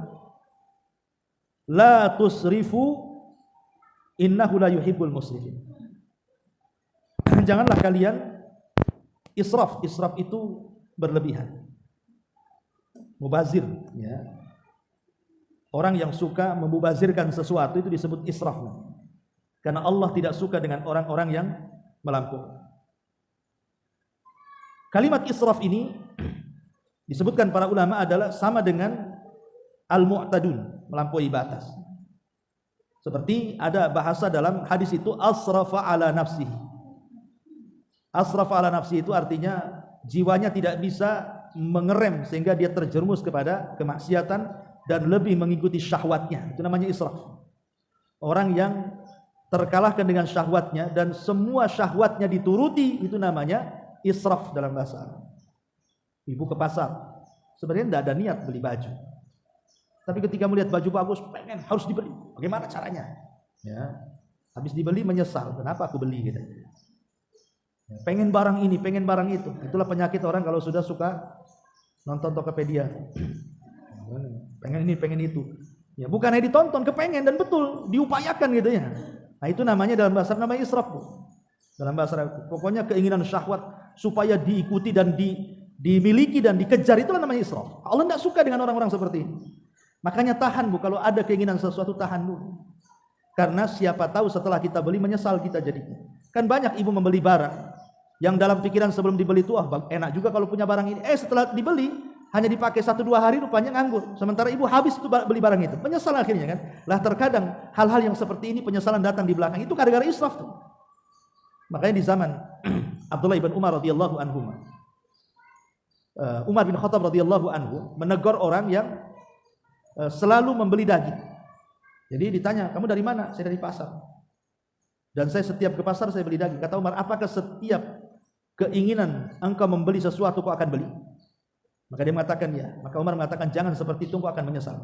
"La tusrifu innahu la yuhibbul musrifin." Janganlah kalian israf. Israf itu berlebihan, mubazir, ya. Orang yang suka memubazirkan sesuatu itu disebut israf. Karena Allah tidak suka dengan orang-orang yang melampaui. Kalimat israf ini disebutkan para ulama adalah sama dengan al-mu'tadun, melampaui batas. Seperti ada bahasa dalam hadis itu, asrafa ala nafsihi. Asrafa ala nafsihi itu artinya jiwanya tidak bisa mengerem sehingga dia terjerumus kepada kemaksiatan dan lebih mengikuti syahwatnya. Itu namanya israf. Orang yang terkalahkan dengan syahwatnya dan semua syahwatnya dituruti, itu namanya israf dalam bahasa Arab. Ibu ke pasar, sebenarnya tidak ada niat beli baju, tapi ketika melihat baju bagus, pengen, harus dibeli. Bagaimana caranya? Ya, habis dibeli menyesal, kenapa aku beli gitu. Ya, pengen barang ini, pengen barang itu. Itulah penyakit orang kalau sudah suka nonton Tokopedia. Pengen ini, pengen itu. Ya, bukan hanya ditonton, kepengen, dan betul diupayakan gitu ya. Nah, itu namanya dalam bahasa Arab namanya israf. Dalam bahasa Arab, pokoknya keinginan syahwat supaya diikuti dan dimiliki dan dikejar, itulah namanya israf. Allah tidak suka dengan orang-orang seperti ini. Makanya tahan, Bu, kalau ada keinginan sesuatu tahan dulu. Karena siapa tahu setelah kita beli menyesal kita jadinya. Kan banyak ibu membeli barang yang dalam pikiran sebelum dibeli itu, enak juga kalau punya barang ini. Setelah dibeli hanya dipakai 1-2 hari rupanya nganggur. Sementara ibu habis itu beli barang itu, menyesal akhirnya kan. Lah terkadang hal-hal yang seperti ini penyesalan datang di belakang, itu gara-gara israf tuh. Makanya di zaman Abdullah bin Umar radhiyallahu anhu, Umar bin Khattab radhiyallahu anhu menegur orang yang selalu membeli daging. Jadi ditanya, kamu dari mana? Saya dari pasar. Dan saya setiap ke pasar saya beli daging. Kata Umar, apakah setiap keinginan engkau membeli sesuatu kau akan beli? Maka dia mengatakan ya. Maka Umar mengatakan jangan seperti itu, engkau akan menyesal.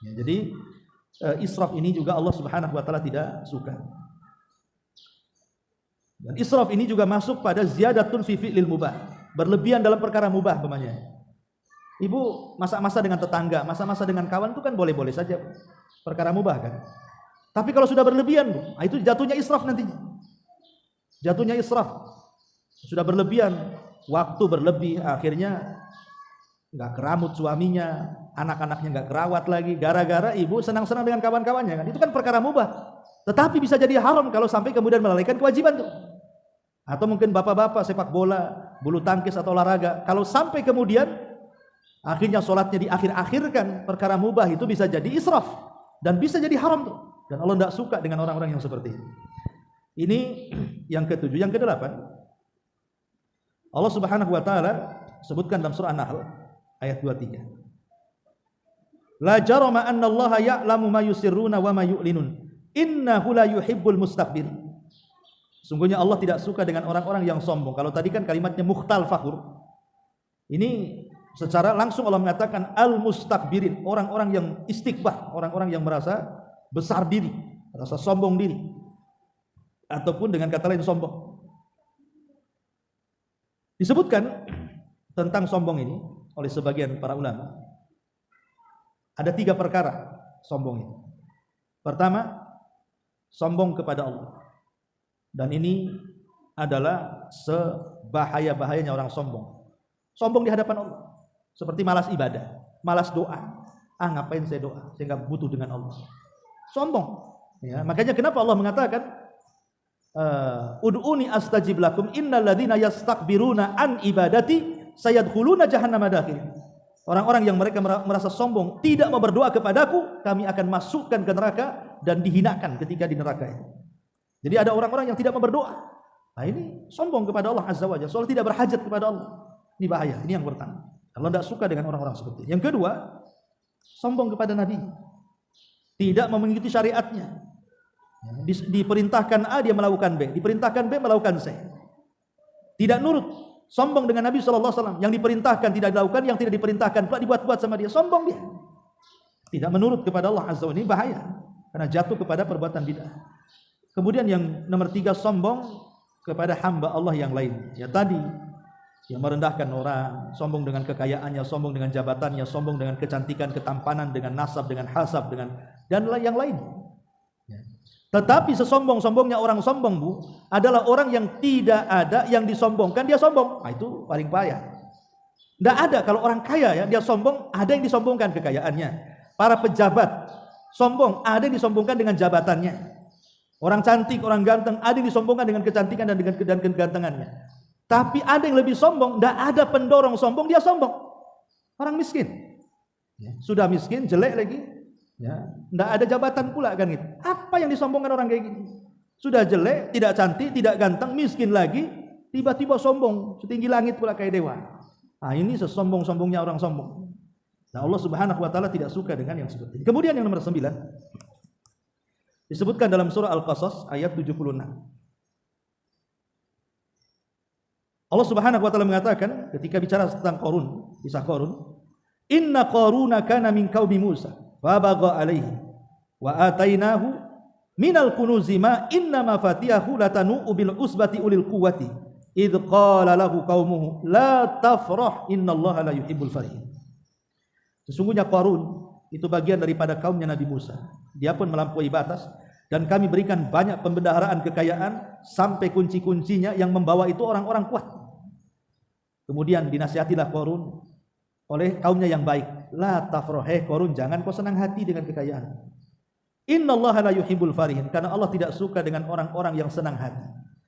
Ya, jadi israf ini juga Allah Subhanahu wa taala tidak suka. Dan israf ini juga masuk pada ziyadatun fi fi'lil mubah. Berlebihan dalam perkara mubah umpamanya. Ibu masak-masak dengan tetangga, masak-masak dengan kawan itu kan boleh-boleh saja. Perkara mubah kan. Tapi kalau sudah berlebihan, Bu, itu jatuhnya israf nantinya. Jatuhnya israf. Sudah berlebihan, waktu berlebih, akhirnya nggak keramut suaminya, anak-anaknya nggak kerawat lagi, gara-gara ibu senang-senang dengan kawan-kawannya kan. Itu kan perkara mubah. Tetapi bisa jadi haram kalau sampai kemudian melalaikan kewajiban tuh. Atau mungkin bapak-bapak sepak bola, bulu tangkis atau olahraga, kalau sampai kemudian akhirnya sholatnya diakhir-akhirkan, perkara mubah itu bisa jadi israf dan bisa jadi haram tuh. Dan Allah tidak suka dengan orang-orang yang seperti ini. Ini yang ketujuh. Yang kedelapan, Allah Subhanahu wa taala sebutkan dalam surah An-Nahl ayat 23. La jarama anna Allah ya'lamu ma yusirruna wa ma yu'linun. Innahu la yuhibbul mustakbir. Sungguhnya Allah tidak suka dengan orang-orang yang sombong. Kalau tadi kan kalimatnya mukhtal fakhur. Ini secara langsung Allah mengatakan al-mustakbirin, orang-orang yang istikbar, orang-orang yang merasa besar diri, merasa sombong diri. Ataupun dengan kata lain sombong. Disebutkan tentang sombong ini oleh sebagian para ulama. Ada 3 perkara sombong ini. Pertama, sombong kepada Allah. Dan ini adalah sebahaya-bahayanya orang sombong. Sombong di hadapan Allah. Seperti malas ibadah, malas doa. Ngapain saya doa? Saya enggak butuh dengan Allah. Sombong. Ya, makanya kenapa Allah mengatakan ud'uni astajib lakum innal ladzina yastakbiruna an ibadati sayadkhuluna jahannama dakhirin. Orang-orang yang mereka merasa sombong, tidak mau berdoa kepadaku, kami akan masukkan ke neraka dan dihinakan ketika di neraka itu. Jadi ada orang-orang yang tidak mau berdoa. Nah ini sombong kepada Allah Azza wa Jalla, soal tidak berhajat kepada Allah. Ini bahaya, ini yang pertama. Allah tidak suka dengan orang-orang seperti itu. Yang kedua, sombong kepada Nabi. Tidak mau mengikuti syariatnya. Diperintahkan A, dia melakukan B. Diperintahkan B, melakukan C. Tidak nurut. Sombong dengan Nabi SAW. Yang diperintahkan tidak dilakukan, yang tidak diperintahkan pula dibuat-buat sama dia. Sombong dia. Tidak menurut kepada Allah Azza wa Jalla. Ini bahaya. Karena jatuh kepada perbuatan bid'ah. Kemudian yang nomor 3, sombong kepada hamba Allah yang lain. Ya tadi, yang merendahkan orang, sombong dengan kekayaannya, sombong dengan jabatannya, sombong dengan kecantikan, ketampanan, dengan nasab, dengan hasab, dan yang lain. Ya. Tetapi sesombong-sombongnya orang sombong, Bu, adalah orang yang tidak ada yang disombongkan, dia sombong. Nah, itu paling payah. Tidak ada kalau orang kaya ya, dia sombong, ada yang disombongkan kekayaannya. Para pejabat sombong, ada yang disombongkan dengan jabatannya. Orang cantik, orang ganteng, ada yang disombongkan dengan kecantikan dan dengan kegantengannya. Tapi ada yang lebih sombong, tidak ada pendorong sombong, dia sombong. Orang miskin, sudah miskin, jelek lagi, tidak ada jabatan pula kan gitu. Apa yang disombongkan orang kayak gini? Sudah jelek, tidak cantik, tidak ganteng, miskin lagi, tiba-tiba sombong, setinggi langit pula kayak dewa. Nah ini sesombong-sombongnya orang sombong. Nah Allah Subhanahu wa taala tidak suka dengan yang seperti ini. Kemudian yang nomor 9, disebutkan dalam surah Al-Qasas ayat 76. Allah Subhanahu wa taala mengatakan ketika bicara tentang Qarun, kisah Qarun, "Inna Qaruna kana min qaumi Musa, fa bagha alaihi wa atainahu minal kunuzi ma inna mafatihahu latanu bil usbati ulil quwwati id qala lahu qaumuhu la tafrah innallaha la yuhibbul farihin." Sesungguhnya Qarun itu bagian daripada kaumnya Nabi Musa. Dia pun melampaui batas dan kami berikan banyak pembendaharaan kekayaan sampai kunci-kuncinya yang membawa itu orang-orang kuat. Kemudian dinasihatilah Qarun oleh kaumnya yang baik. La tafrah, Qarun, jangan kau senang hati dengan kekayaan. Innallaha la yuhibbul farihin, karena Allah tidak suka dengan orang-orang yang senang hati.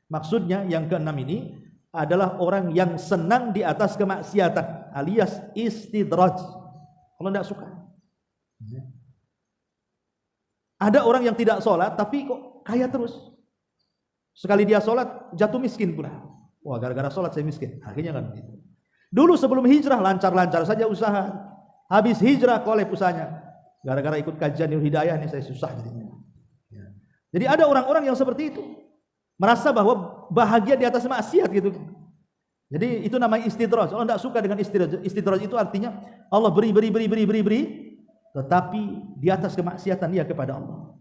Maksudnya yang keenam ini adalah orang yang senang di atas kemaksiatan, alias istidraj. Allah tidak suka. Ada orang yang tidak sholat tapi kok kaya terus. Sekali dia sholat jatuh miskin pula. Wah, gara-gara sholat saya miskin. Akhirnya kan begitu. Dulu sebelum hijrah lancar-lancar saja usaha. Habis hijrah kolep usahanya. Gara-gara ikut kajian Nurul Hidayah ini saya susah jadinya. Jadi ada orang-orang yang seperti itu. Merasa bahwa bahagia di atas maksiat gitu. Jadi itu namanya istidraj. Allah tidak suka dengan istidraj. Istidraj itu artinya Allah beri, tetapi di atas kemaksiatan dia kepada Allah.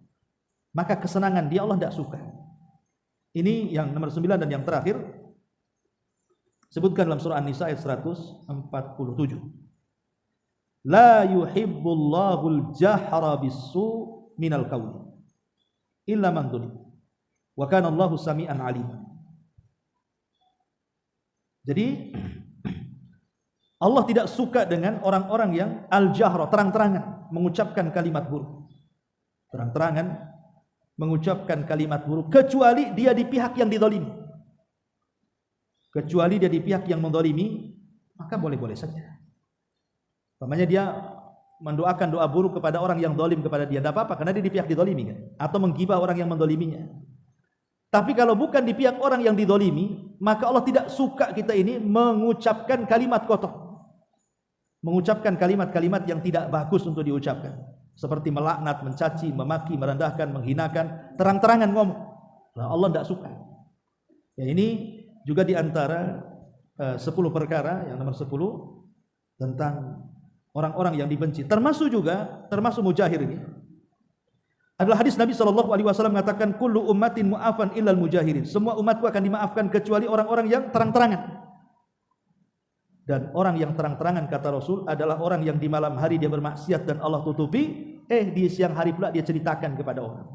Maka kesenangan dia Allah tidak suka. Ini yang nomor 9 dan yang terakhir. Sebutkan dalam surah An-Nisa ayat 147. La yuhibbullahul jahra bis-su' minal qawli illa man dhulim. Wa kana Allahu sami'an 'alim. Jadi Allah tidak suka dengan orang-orang yang al-jahra, terang-terangan mengucapkan kalimat buruk. Terang-terangan mengucapkan kalimat buruk kecuali dia di pihak yang dizalimi. Kecuali dia di pihak yang mendolimi, maka boleh-boleh saja. Umpamanya dia mendoakan doa buruk kepada orang yang dolim kepada dia, tidak apa-apa karena dia di pihak didolimi kan? Atau menggibah orang yang mendoliminya. Tapi kalau bukan di pihak orang yang didolimi, maka Allah tidak suka kita ini mengucapkan kalimat kotor, mengucapkan kalimat-kalimat yang tidak bagus untuk diucapkan, seperti melaknat, mencaci, memaki, merendahkan, menghinakan, terang-terangan ngomong. Nah, Allah tidak suka. Ya, ini juga di antara 10 perkara yang nomor 10 tentang orang-orang yang dibenci. Termasuk mujahir ini adalah hadis Nabi SAW mengatakan kullu ummatin mu'afan illal mujahirin. Semua umatku akan dimaafkan kecuali orang-orang yang terang-terangan. Dan orang yang terang-terangan kata Rasul adalah orang yang di malam hari dia bermaksiat dan Allah tutupi, di siang hari pula dia ceritakan kepada orang.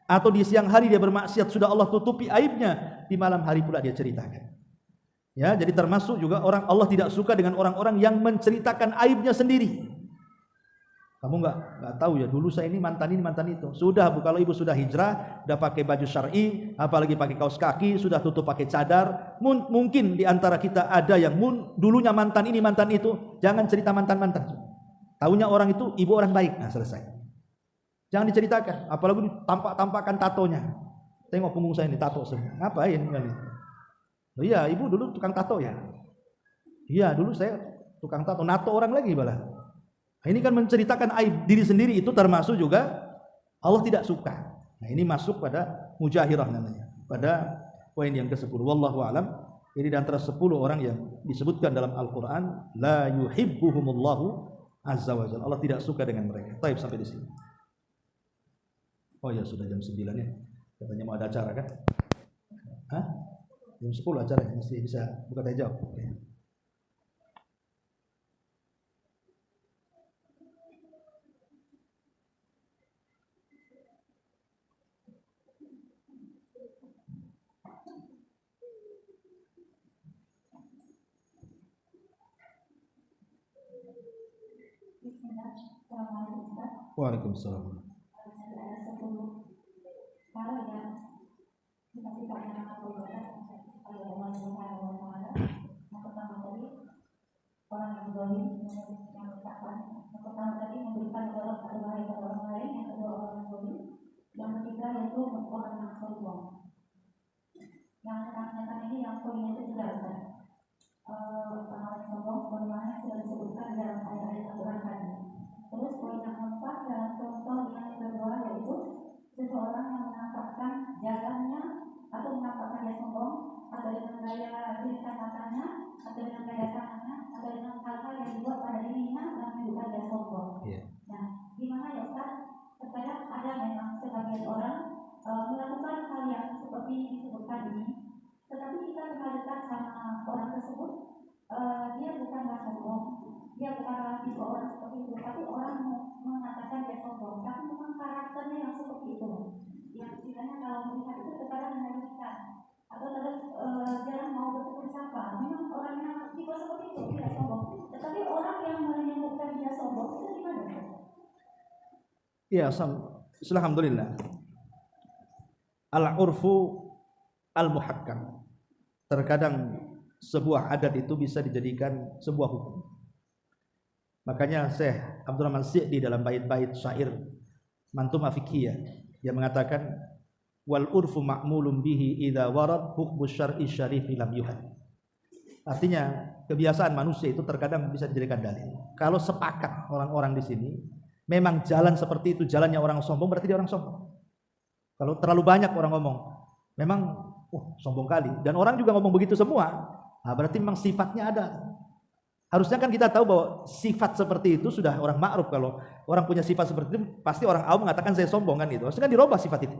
Atau di siang hari dia bermaksiat sudah Allah tutupi aibnya, di malam hari pula dia ceritakan. Ya, jadi termasuk juga orang Allah tidak suka dengan orang-orang yang menceritakan aibnya sendiri. Kamu enggak tahu ya, dulu saya ini mantan itu. Sudah Bu, kalau ibu sudah hijrah, sudah pakai baju syar'i, apalagi pakai kaos kaki, sudah tutup pakai cadar, mungkin di antara kita ada yang dulunya mantan ini mantan itu, jangan cerita mantan-mantan. Tahunya orang itu ibu orang baik. Nah, selesai. Jangan diceritakan, apalagi tampakkan tatonya. Tengok punggung saya ini tato semua. Ngapain kali? Oh iya, ibu dulu tukang tato ya? Iya, dulu saya tukang tato, nato orang lagi malah. Nah, ini kan menceritakan aib diri sendiri, itu termasuk juga Allah tidak suka. Nah, ini masuk pada mujahirah namanya. Pada poin yang ke-10. Wallahu a'lam. Ini di antara 10 orang yang disebutkan dalam Al-Qur'an, la yuhibbuhumullahu azza wa jalla. Allah tidak suka dengan mereka. Baik, sampai di sini. Oh ya, sudah jam 9 ya. Katanya mau ada acara kan? Hah? Jam 10 acaranya, masih bisa buka tanya jawab. Oke. Waalaikumsalam. Orang yang zalim yang merupakan yang pertama tadi memberikan kepada orang lain, yang kedua orang yang zalim, yang ketiga yaitu orang yang sombong. Yang tentang ini yang poinnya itu tidak ada. Orang yang sombong bagaimana sudah disebutkan dalam ayat-ayat Al-Quran tadi. Terus poin yang keempat dalam contoh yang kedua yaitu seseorang yang menampakkan jalannya atau menampakkan dia sombong atau dengan gaya bisikan matanya atau dengan gaya tangannya atau dengan hal-hal yang dibuat pada dirinya dan menunjukkan dia sombong. Nah, gimana ya Ustaz? Terkadang ada memang sebagian orang melakukan hal yang seperti disebutkan ini, tetapi kita kenal dekat sama orang tersebut, dia bukanlah sombong, dia bukanlah tipe orang seperti itu, tapi orang mengatakan dia sombong, tapi memang karakternya yang seperti itu. Yang istilahnya kalau melihat itu terkadang menyakitkan atau terus jarang mau bertegur sapa. Memang orangnya tipe seperti itu, tidak sombong. Tetapi orang yang menyebutkan dia sombong itu gimana? Iya, alhamdulillah. Al-urfu al-muhakkam. Terkadang sebuah adat itu bisa dijadikan sebuah hukum. Makanya Syekh Abdurrahman Syi'di dalam bait-bait syair Mantumah Fiqhiyah dia mengatakan wal urfu ma'mulun bihi idza warad hukmu syar'i syarifi lam yuhad. Artinya kebiasaan manusia itu terkadang bisa dijadikan dalil. Kalau sepakat orang-orang di sini memang jalan seperti itu jalannya orang sombong, berarti dia orang sombong. Kalau terlalu banyak orang ngomong memang sombong kali, dan orang juga ngomong begitu semua, Nah, berarti memang sifatnya ada. Harusnya kan kita tahu bahwa sifat seperti itu sudah orang ma'ruf. Kalau orang punya sifat seperti itu, pasti orang awam mengatakan saya sombong kan gitu. Harusnya kan dirubah sifat itu.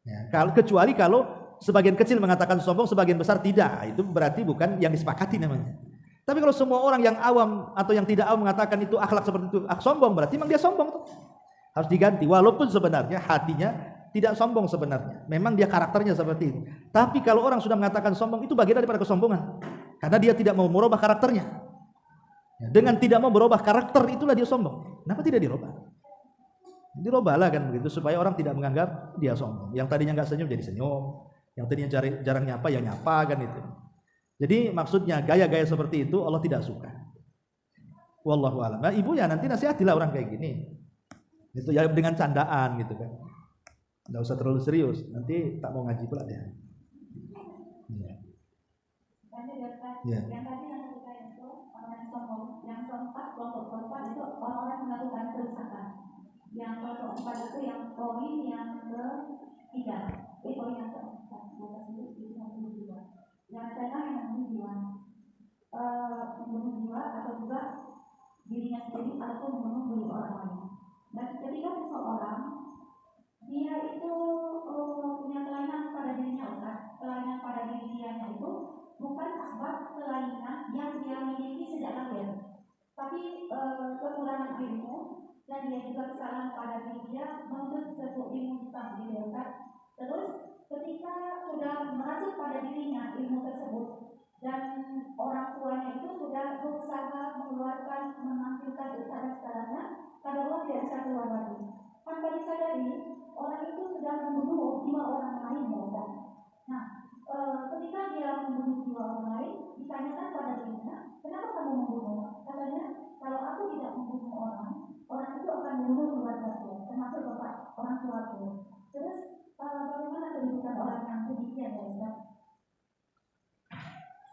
Ya, kecuali kalau sebagian kecil mengatakan sombong, sebagian besar tidak. Itu berarti bukan yang disepakati namanya. Tapi kalau semua orang yang awam atau yang tidak awam mengatakan itu akhlak seperti itu, sombong, berarti memang dia sombong tuh. Harus diganti. Walaupun sebenarnya hatinya tidak sombong sebenarnya. Memang dia karakternya seperti itu. Tapi kalau orang sudah mengatakan sombong, itu bagian daripada kesombongan. Karena dia tidak mau merubah karakternya. Dengan tidak mau berubah karakter, itulah dia sombong. Kenapa tidak dirubah? Dirubahlah kan begitu, supaya orang tidak menganggap dia sombong. Yang tadinya nggak senyum jadi senyum. Yang tadinya jarang nyapa ya nyapa kan itu. Jadi maksudnya gaya-gaya seperti itu Allah tidak suka. Wallahu a'lam. Nah, ibu ya nanti nasihatilah orang kayak gini. Itu ya dengan candaan gitu kan. Nggak usah terlalu serius. Nanti tak mau ngaji pula dia. Ya. Yang tadi yang kita itu orang sombong, yang keempat kelompok keempat itu orang-orang melakukan kerusakan. Yang kelompok empat itu yang poin yang ketiga, poin yang keempat, yang saya yang membunuh jiwa atau juga dirinya sendiri ataupun membunuh diri orang lain. Dan ketika seseorang dia itu punya kelainan pada dirinya, kelainan pada diri dianya itu bukan sebab kelainan yang dia miliki sejak lahir, tapi kekurangan ilmu dan dia juga kesalahan pada diri dia menuntut sebuah ilmu tentang diri dia. Terus ketika sudah masuk pada dirinya ilmu tersebut dan orang tuanya itu sudah berusaha mengeluarkan menampilkan kesalahan-kesalahannya, pada Allah tidak bisa keluar lagi. Tanpa disadari orang itu sudah membunuh jiwa orang lain, ya. Nah, ketika dia membunuh jiwa orang lain, ditanyakan pada dirinya, kenapa kamu membunuh? Katanya, kalau aku tidak membunuh orang, orang itu akan membunuh keluargaku, termasuk bapak orang tuaku. Terus bagaimana kehidupan orang yang demikian, ya Ustaz?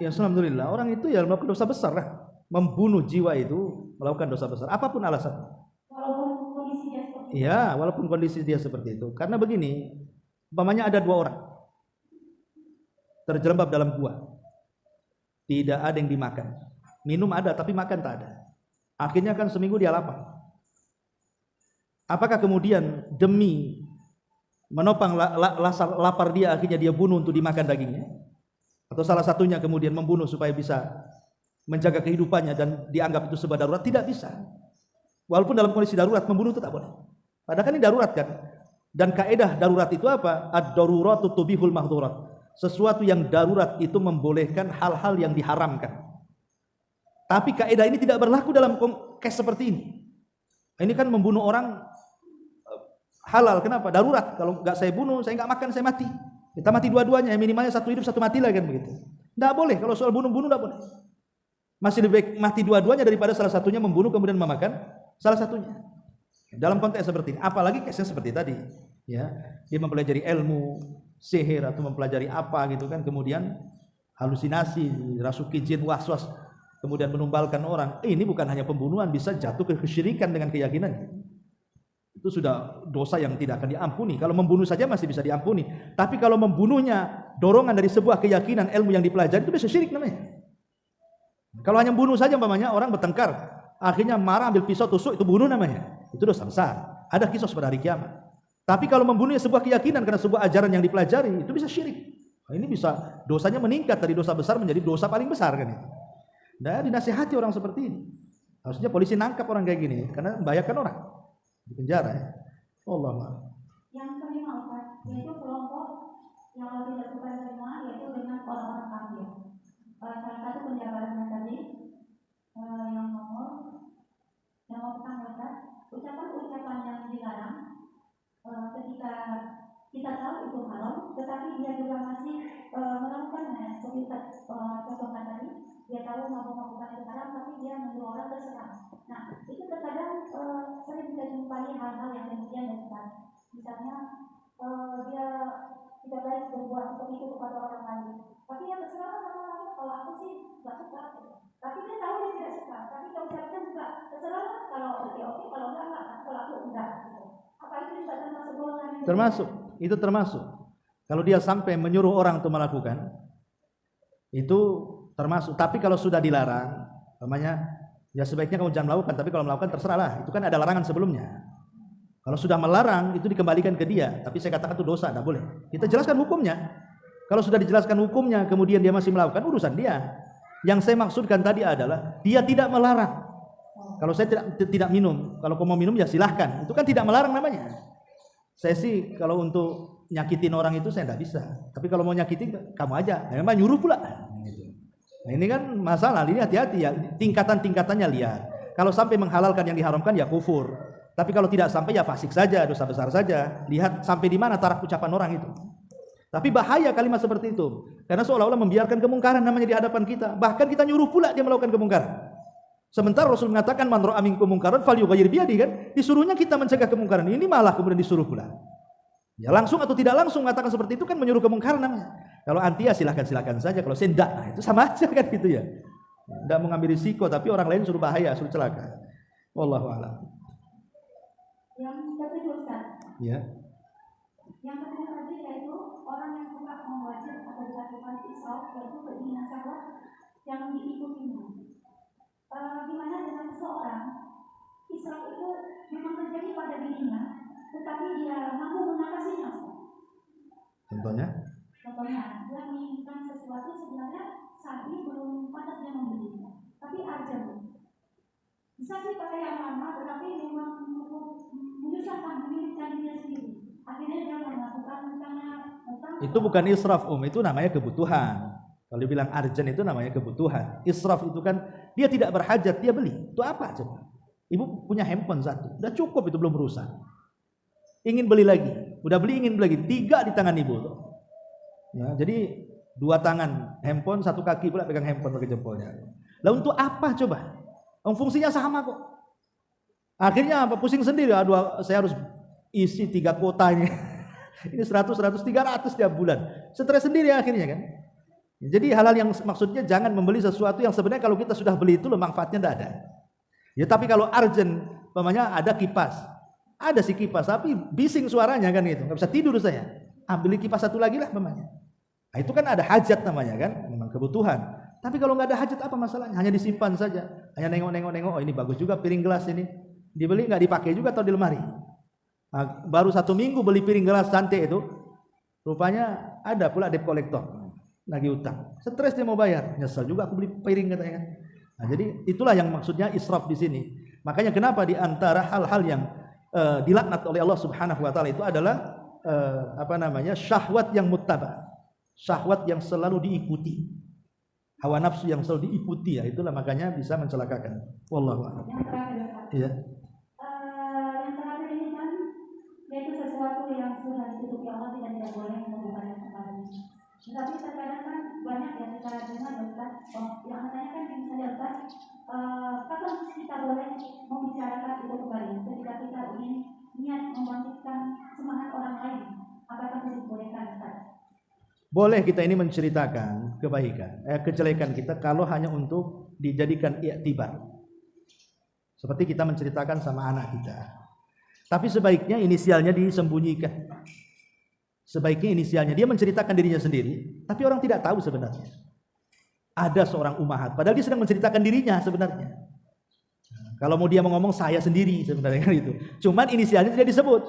Ya, alhamdulillah orang itu ya melakukan dosa besar lah. Membunuh jiwa itu melakukan dosa besar, apapun alasannya. Walaupun kondisi dia seperti itu. Iya, walaupun kondisi dia seperti itu. Karena begini, umpamanya ada dua orang terjerembab dalam gua, tidak ada yang dimakan, minum ada tapi makan tak ada. Akhirnya kan seminggu dia lapar. Apakah kemudian demi menopang lapar dia akhirnya dia bunuh untuk dimakan dagingnya? Atau salah satunya kemudian membunuh supaya bisa menjaga kehidupannya dan dianggap itu sebuah darurat? Tidak bisa. Walaupun dalam kondisi darurat membunuh itu tak boleh. Padahal kan ini darurat kan. Dan kaedah darurat itu apa? Ad-daruratu tubihul mahdurat. Sesuatu yang darurat itu membolehkan hal-hal yang diharamkan. Tapi kaedah ini tidak berlaku dalam case seperti ini. Ini kan membunuh orang halal. Kenapa? Darurat. Kalau nggak saya bunuh, saya nggak makan, saya mati. Kita mati dua-duanya. Minimalnya satu hidup, satu mati lah kan begitu. Nggak boleh. Kalau soal bunuh-bunuh nggak boleh. Masih lebih baik mati dua-duanya daripada salah satunya membunuh kemudian memakan salah satunya. Dalam konteks seperti ini, apalagi case-nya seperti tadi, ya, dia mempelajari ilmu sihir atau mempelajari apa gitu kan, kemudian halusinasi, rasuki jin, waswas, kemudian menumbalkan orang. Ini bukan hanya pembunuhan, bisa jatuh ke kesyirikan dengan keyakinan. Itu sudah dosa yang tidak akan diampuni. Kalau membunuh saja masih bisa diampuni, tapi kalau membunuhnya dorongan dari sebuah keyakinan, ilmu yang dipelajari, itu bisa syirik namanya. Kalau hanya bunuh saja, umpamanya orang bertengkar, akhirnya marah ambil pisau tusuk, itu bunuh namanya. Itu dosa besar. Ada kisah pada hari kiamat. Tapi kalau membunuhnya sebuah keyakinan karena sebuah ajaran yang dipelajari, itu bisa syirik. Nah, ini bisa dosanya meningkat dari dosa besar menjadi dosa paling besar kan itu. Nah, dinasihati orang seperti ini. Harusnya polisi nangkap orang kayak gini karena membahayakan orang di penjara ya. Allah. Yang kelima Ustaz, yaitu kelompok yang tidak suka terima, yaitu dengan orang-orang kafir. Salah satu penjabarannya tadi yang nomor pertama Ustaz, ucapan-ucapan yang dilarang ketika kita tahu itu haram, tetapi dia juga masih melakukannya. Seperti contohnya tadi, dia tahu melakukan itu haram, tapi dia menyuruh orang terserah. Nah, itu terkadang sering kita jumpai hal-hal yang demikian ya Ustaz. Misalnya dia tidak baik berbuat seperti itu kepada orang lain, tapi dia terserah sama orang. Kalau aku sih nggak suka, tapi dia tahu dia tidak suka, tapi kalau ucapkan juga terserah. Kalau oke, kalau enggak, kalau aku enggak. Apa itu juga termasuk golongan itu? Termasuk, itu termasuk. Kalau dia sampai menyuruh orang untuk melakukan, itu termasuk. Tapi kalau sudah dilarang, namanya ya sebaiknya kamu jangan melakukan. Tapi kalau melakukan terserahlah. Itu kan ada larangan sebelumnya. Kalau sudah melarang itu dikembalikan ke dia. Tapi saya katakan itu dosa, tidak boleh. Kita jelaskan hukumnya. Kalau sudah dijelaskan hukumnya, kemudian dia masih melakukan, urusan dia. Yang saya maksudkan tadi adalah dia tidak melarang. Kalau saya tidak minum, kalau kamu mau minum ya silahkan. Itu kan tidak melarang namanya. Saya sih kalau untuk nyakitin orang itu saya tidak bisa. Tapi kalau mau nyakitin kamu aja. Nah, memang nyuruh pula. Nah ini kan masalah. Ini hati-hati ya. Tingkatan-tingkatannya lihat. Kalau sampai menghalalkan yang diharamkan ya kufur. Tapi kalau tidak sampai ya fasik saja, dosa besar saja. Lihat sampai di mana taraf ucapan orang itu. Tapi bahaya kalimat seperti itu. Karena seolah-olah membiarkan kemungkaran namanya di hadapan kita. Bahkan kita nyuruh pula dia melakukan kemungkaran. Sementara Rasul mengatakan man ra'a minkum munkaran falyughayyir biyadihi kan, disuruhnya kita mencegah kemungkaran. Ini malah kemudian disuruh pula. Ya langsung atau tidak langsung mengatakan seperti itu kan menyuruh kemungkaran namanya. Kalau anti ya silakan saja, kalau saya enggak, nah, itu sama aja kan gitu ya. Enggak mengambil risiko tapi orang lain suruh bahaya, suruh celaka. Wallahu a'lam. Yang kedua Ustaz. Ya. Yang kedua tadi yaitu orang yang suka mewajib atau dilakukan israf yaitu keinginan syahwat yang diikutinya. Gimana dengan seseorang israf itu memang terjadi pada dirinya, tetapi dia mampu mengatasinya. Contohnya? Contohnya, dia menginginkan sesuatu sebenarnya saat ini belum pada dia membelinya, tapi urgent. Bisa sih pakai yang lama, tetapi memang menyusahkan memilihkan diri sendiri. Akhirnya dia melakukan itu bukan israf itu namanya kebutuhan. Kalau dibilang urgent itu namanya kebutuhan. Israf itu kan dia tidak berhajat, dia beli. Itu apa coba? Ibu punya handphone satu, udah cukup itu belum rusak. Ingin beli lagi, udah beli ingin beli lagi, 3 di tangan ibu. Ya, jadi 2 tangan handphone, 1 kaki pula pegang handphone pakai jempolnya. Lah untuk apa coba? Fungsinya sama kok. Akhirnya apa? Pusing sendiri. Aduh, saya harus isi 3 kuota ini. Ini 100, 300 tiap bulan. Stres sendiri akhirnya kan. Jadi hal-hal yang maksudnya jangan membeli sesuatu yang sebenarnya kalau kita sudah beli itu loh manfaatnya tidak ada. Ya tapi kalau urgent, umpamanya ada kipas. Ada sih kipas tapi bising suaranya kan itu. Enggak bisa tidur saya. Ambil kipas satu lagi lah umpamanya. Nah, itu kan ada hajat namanya kan, memang kebutuhan. Tapi kalau nggak ada hajat apa masalahnya? Hanya disimpan saja. Hanya nengok-nengok, oh ini bagus juga piring gelas ini. Dibeli nggak dipakai juga atau di lemari. Nah, baru 1 minggu beli piring gelas cantik itu, rupanya ada pula debt collector. Lagi utang, stres dia mau bayar, nyesel juga aku beli piring katanya kan. Nah, jadi itulah yang maksudnya israf di sini. Makanya kenapa di antara hal-hal yang dilaknat oleh Allah Subhanahu wa taala itu adalah syahwat yang muttaba. Syahwat yang selalu diikuti. Hawa nafsu yang selalu diikuti ya, itulah makanya bisa mencelakakan. Wallahu a'lam. Yang terakhir, iya. Yang terakhir ini kan yaitu sesuatu yang sudah ditutupi Allah tidak boleh melakukannya kembali. Tetapi terkadang kan banyak yang kita dengar Ustaz, yang menanyakan misalnya Ustaz, kapan kita boleh membicarakan itu kembali ketika kita ingin niat membangkitkan semangat orang lain, apakah itu dibolehkan Ustaz? Boleh kita ini menceritakan kebaikan, kejelekan kita kalau hanya untuk dijadikan i'tibar. Seperti kita menceritakan sama anak kita. Tapi sebaiknya inisialnya disembunyikan. Sebaiknya inisialnya dia menceritakan dirinya sendiri, tapi orang tidak tahu sebenarnya. Ada seorang ummahat, padahal dia sedang menceritakan dirinya sebenarnya. Kalau mau dia ngomong saya sendiri sebenarnya kan itu. Cuman inisialnya tidak disebut.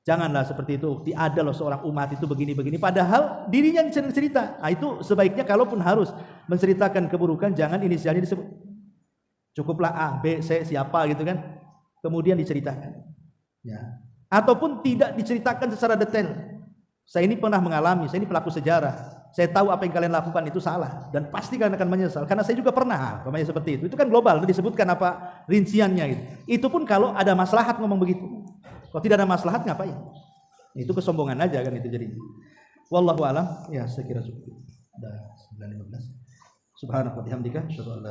Janganlah seperti itu. Ada loh seorang umat itu begini-begini. Padahal dirinya yang cerita. Nah, itu sebaiknya kalaupun harus menceritakan keburukan, jangan inisialnya disebut. Cukuplah A, B, C, siapa gitu kan. Kemudian diceritakan. Ya. Ataupun tidak diceritakan secara detail. Saya ini pernah mengalami, saya ini pelaku sejarah. Saya tahu apa yang kalian lakukan itu salah. Dan pasti kalian akan menyesal. Karena saya juga pernah. Umpamanya seperti itu. Itu kan global. Disebutkan apa rinciannya gitu. Itu pun kalau ada maslahat ngomong begitu. Kalau tidak ada maslahat ngapain? Itu kesombongan aja kan itu jadi. Wallahu a'lam. Ya, saya kira cukup. Sudah 9:15. Subhanallah wa bihamdika, asyhadu an la